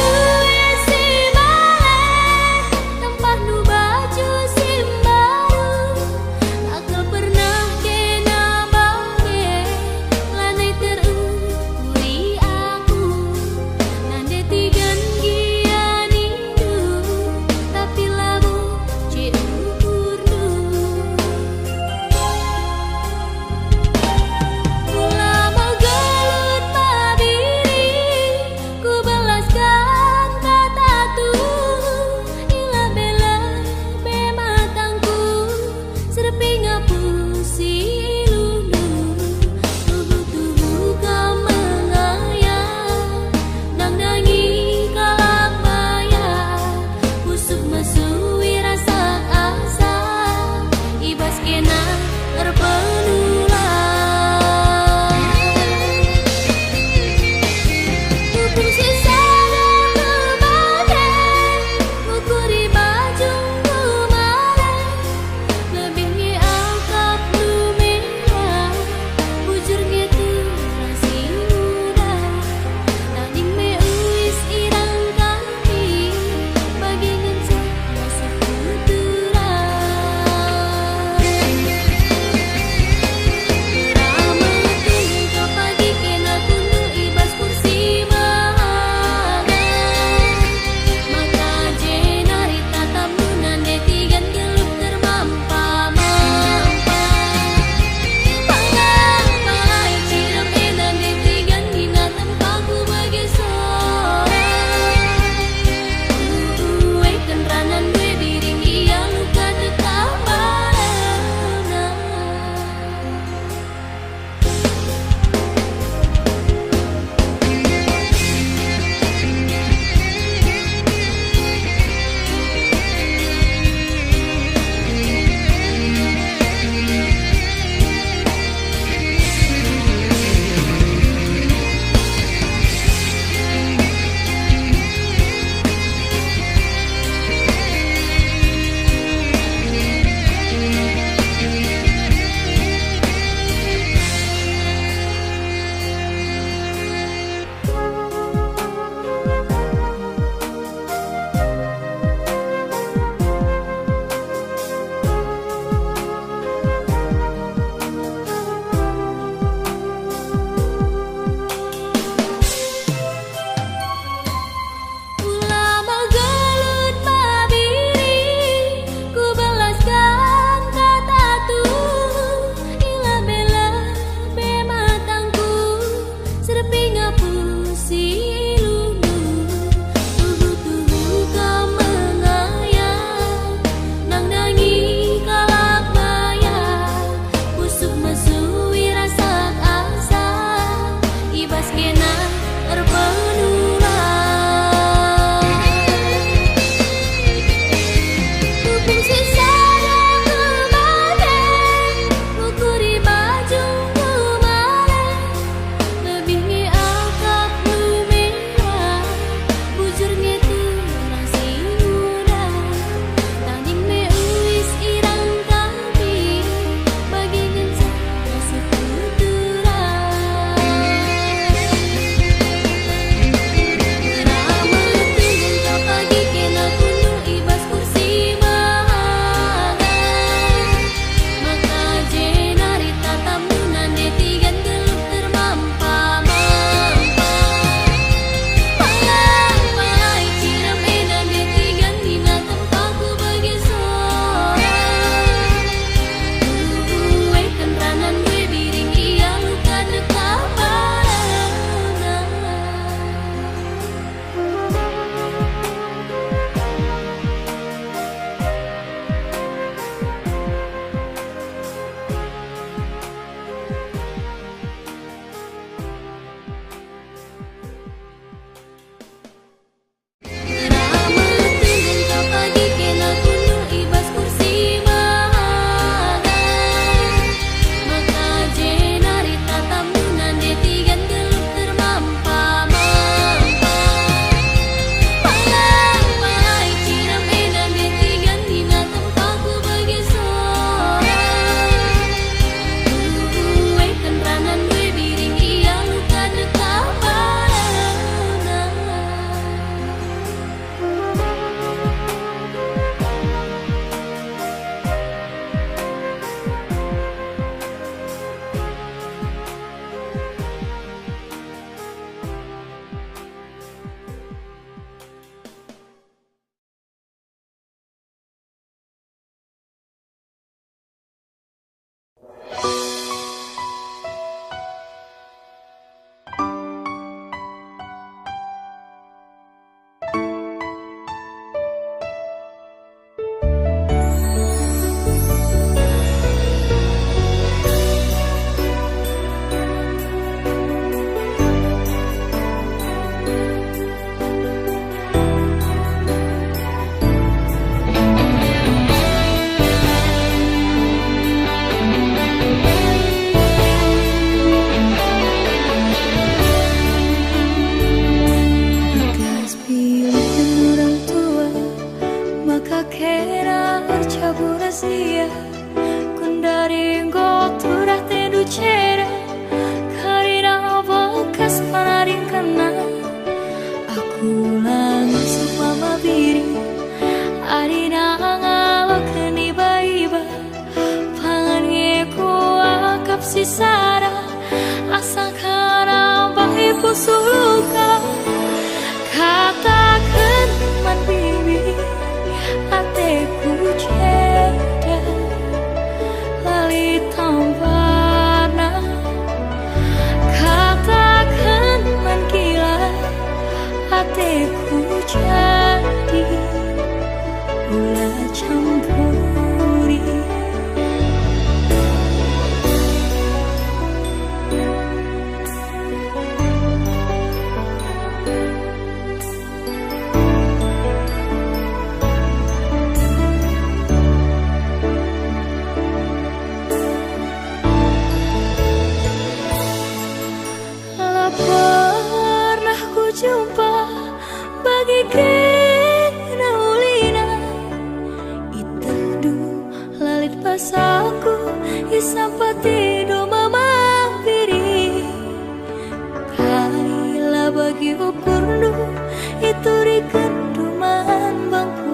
rahasia kun dari turah tedu cera karena bekas panaring kena aku langis mama biri arina ngalo keni baiba pangan ngeku akap sisara asa kana bahi pusuluka katakan man bibi ateku ceda lali tampana katakan man gila ateku jadi ulah campuri pernah ku jumpa bagaikan ulina itadu lalit pasaku isampati do mama biri kaila bagi ukurnu itu rikenduman bangku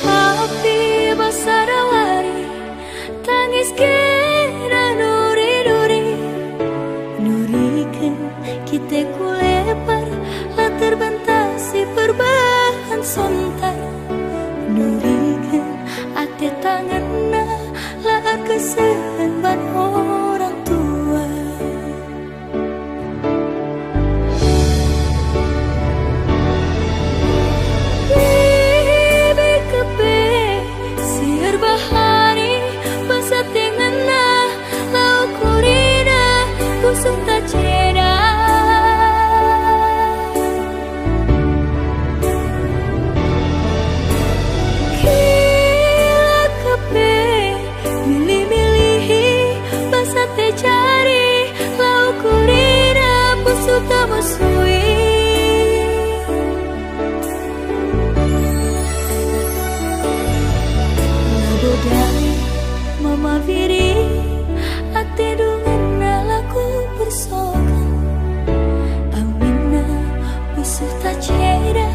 tapi basarawari tangis kira nuri-nuri nurikan kita kulepar lah terbentasi perubahan sontar nurikan ate tanganna lah kesehan ban orang tua bibi kepe siar bahari basa tengana lau kurina kusung tak ceda kila kepe milih-milihi basa te cari lau kurina busuk tak musui bodai mama viri ate dungan nalaku bersokan amina busuh tak ceda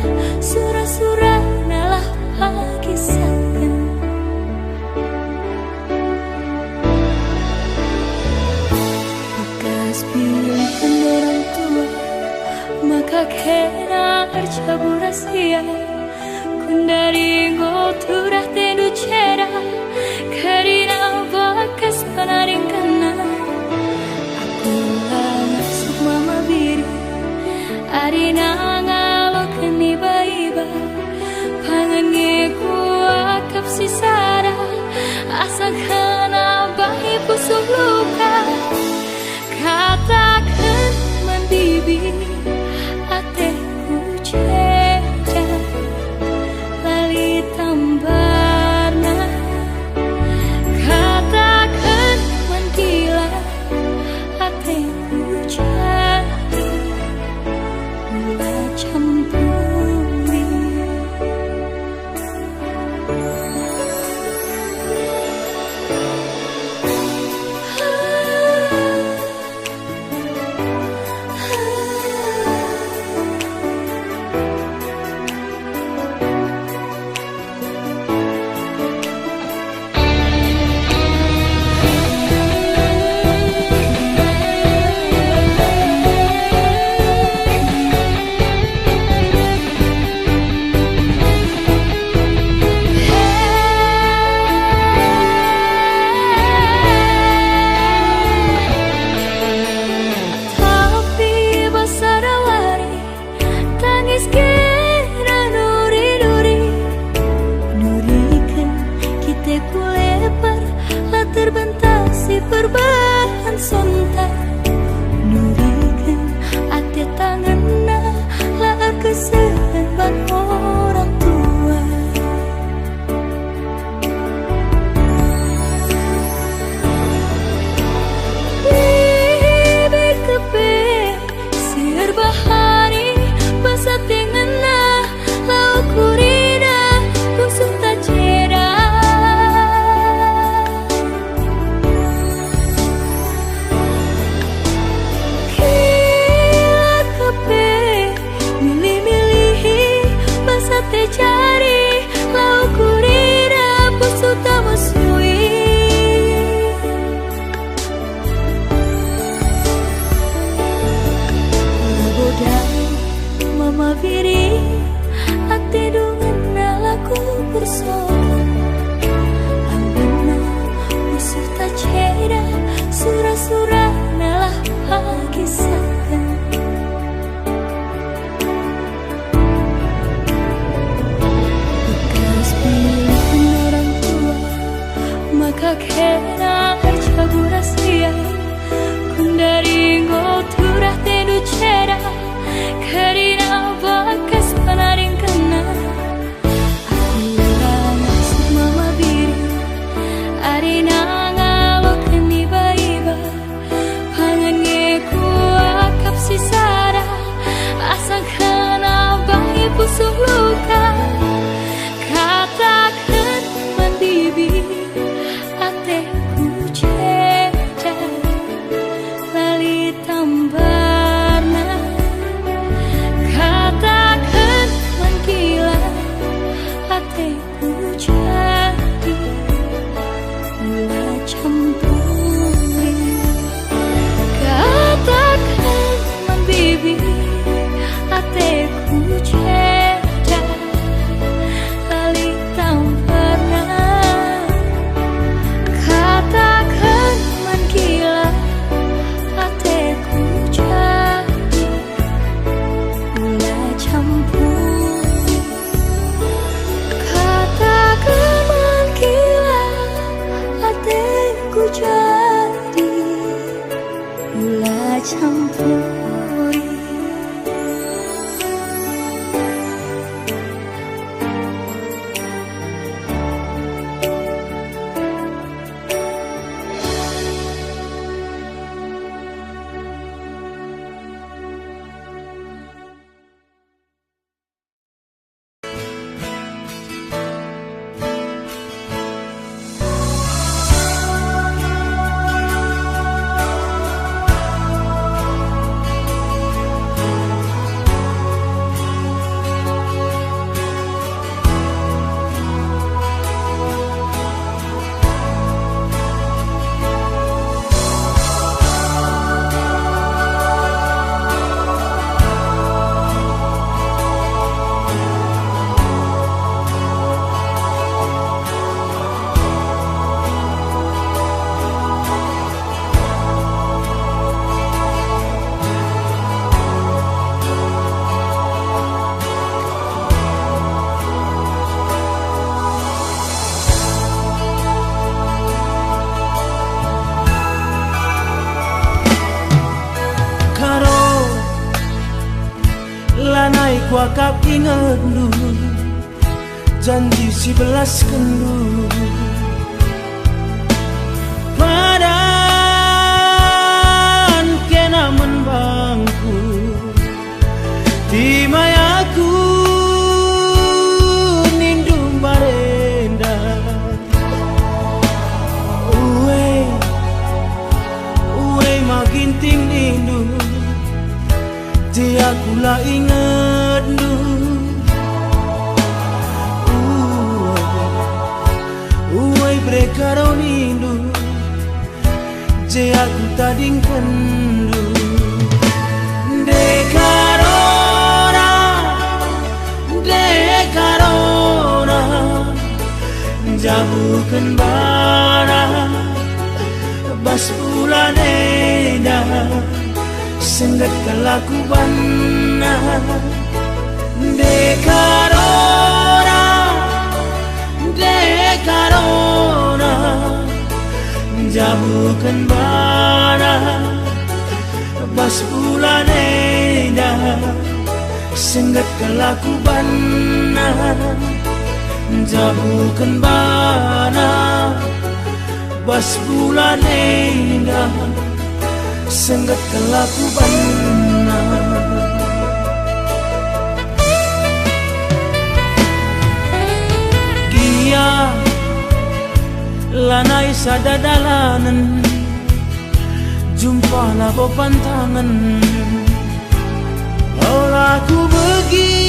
surah-surah nalah pagi sakan bekas pilihan orang tua maka kena arcabu rahasia kundari turah tedu cera karena bekas panaring kena aku langsung mama biri arina ngalo keni baiba pangan ngeku akap sisara asa kana bahi pusuk luka katakan man bibi ateku ceda lali tambarna katakan man gila ateku jadi ulah campuri berbahari piri ate dungan nalaku bersokan ambana usir tak cera sura-sura nalah pagisakan bekas pilihan orang tua maka kena cabu rahasia kundari ngoturah tedu cera karina bakas panaring kena aku maksud mama biri arina ngalok ni baiba pangan ngeku akap sisara asang kena bahi pusuh luka katakan mandibi ateku ceda lali tambarna katakan mangkila ateku jadi mula campuri katakan mambibi ateku ceda lali tambarna katakan mangkila ateku jadi mula campuri katakan mangkila ateku jadi mula campuri. Wakap ingat dulu janji 11 kendu padan kena menbangku di mayaku nindung barenda uwe maginting nindu dia kula ingat uwe brekaro nindu je aku tading kendu dekarona jabukan bara bas bulan eda senggat kelakuan dekarona jabukan bara bas bulan eda senggat kelakuan jabukan bara bas bulan eda senggat kelakuan Gia lanai sadadalanan jumpa labo pantangan Olah ku begilik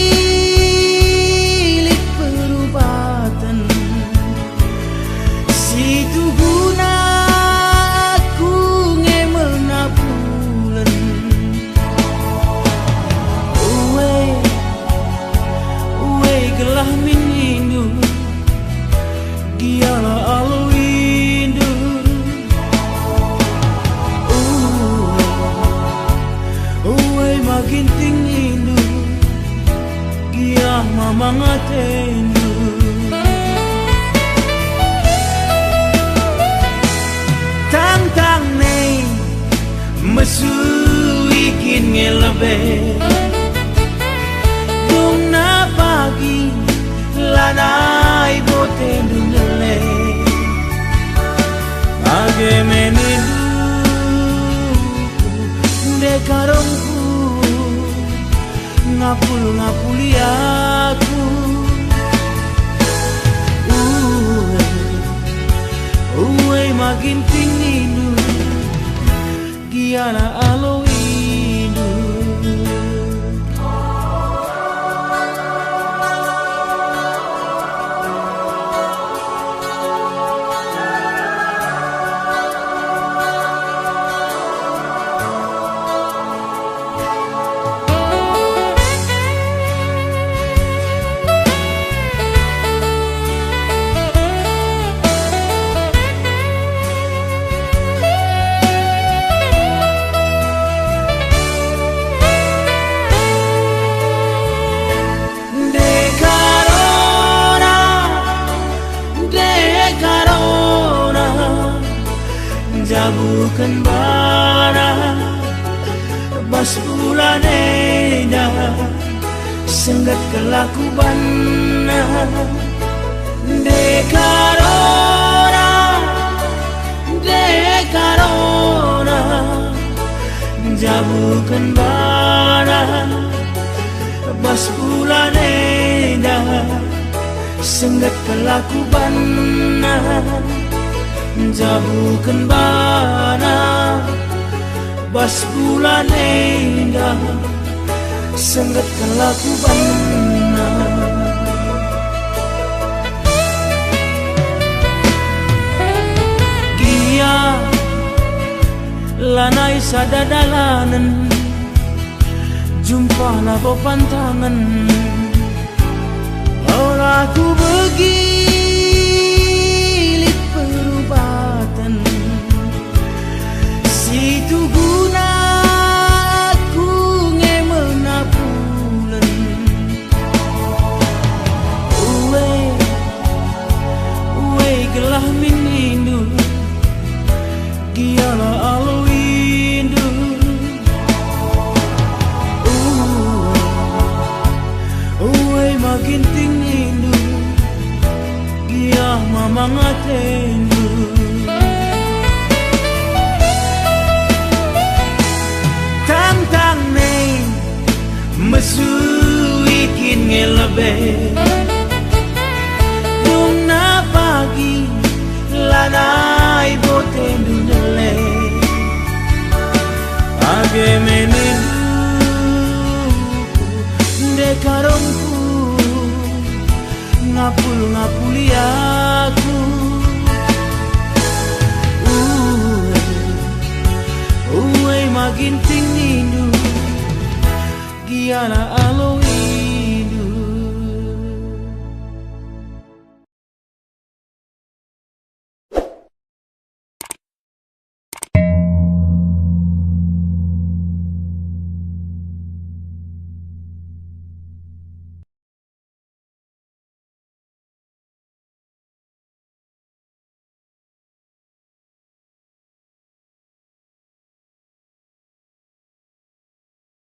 perubatan situ guna aku ngemena bulan mangatenu tang nei mesu ikin ngelebe dong na pagi lanai bote dundele age menidu dekarongku ngapuli aku uwe makin tinginu giana aloinu bukan bara bas bulanenya senggat kelakuban dekarona jabukan bara bas bulanenya senggat kelakuban jabukan bana bas bulan endah senggat kelakuban gia lanai sadadalanan jumpa na pantangan orang aku begilit perubatan situ guna aku ngemenapulen uwe gelah minindu giala alwindu uwe makin tingindu giah mamangatendu tang nei mesu ikin ngelebe dong na pagi lanai bote dundele age menidu dekarongku ngapuli aku uwe makin tinginu giana aloin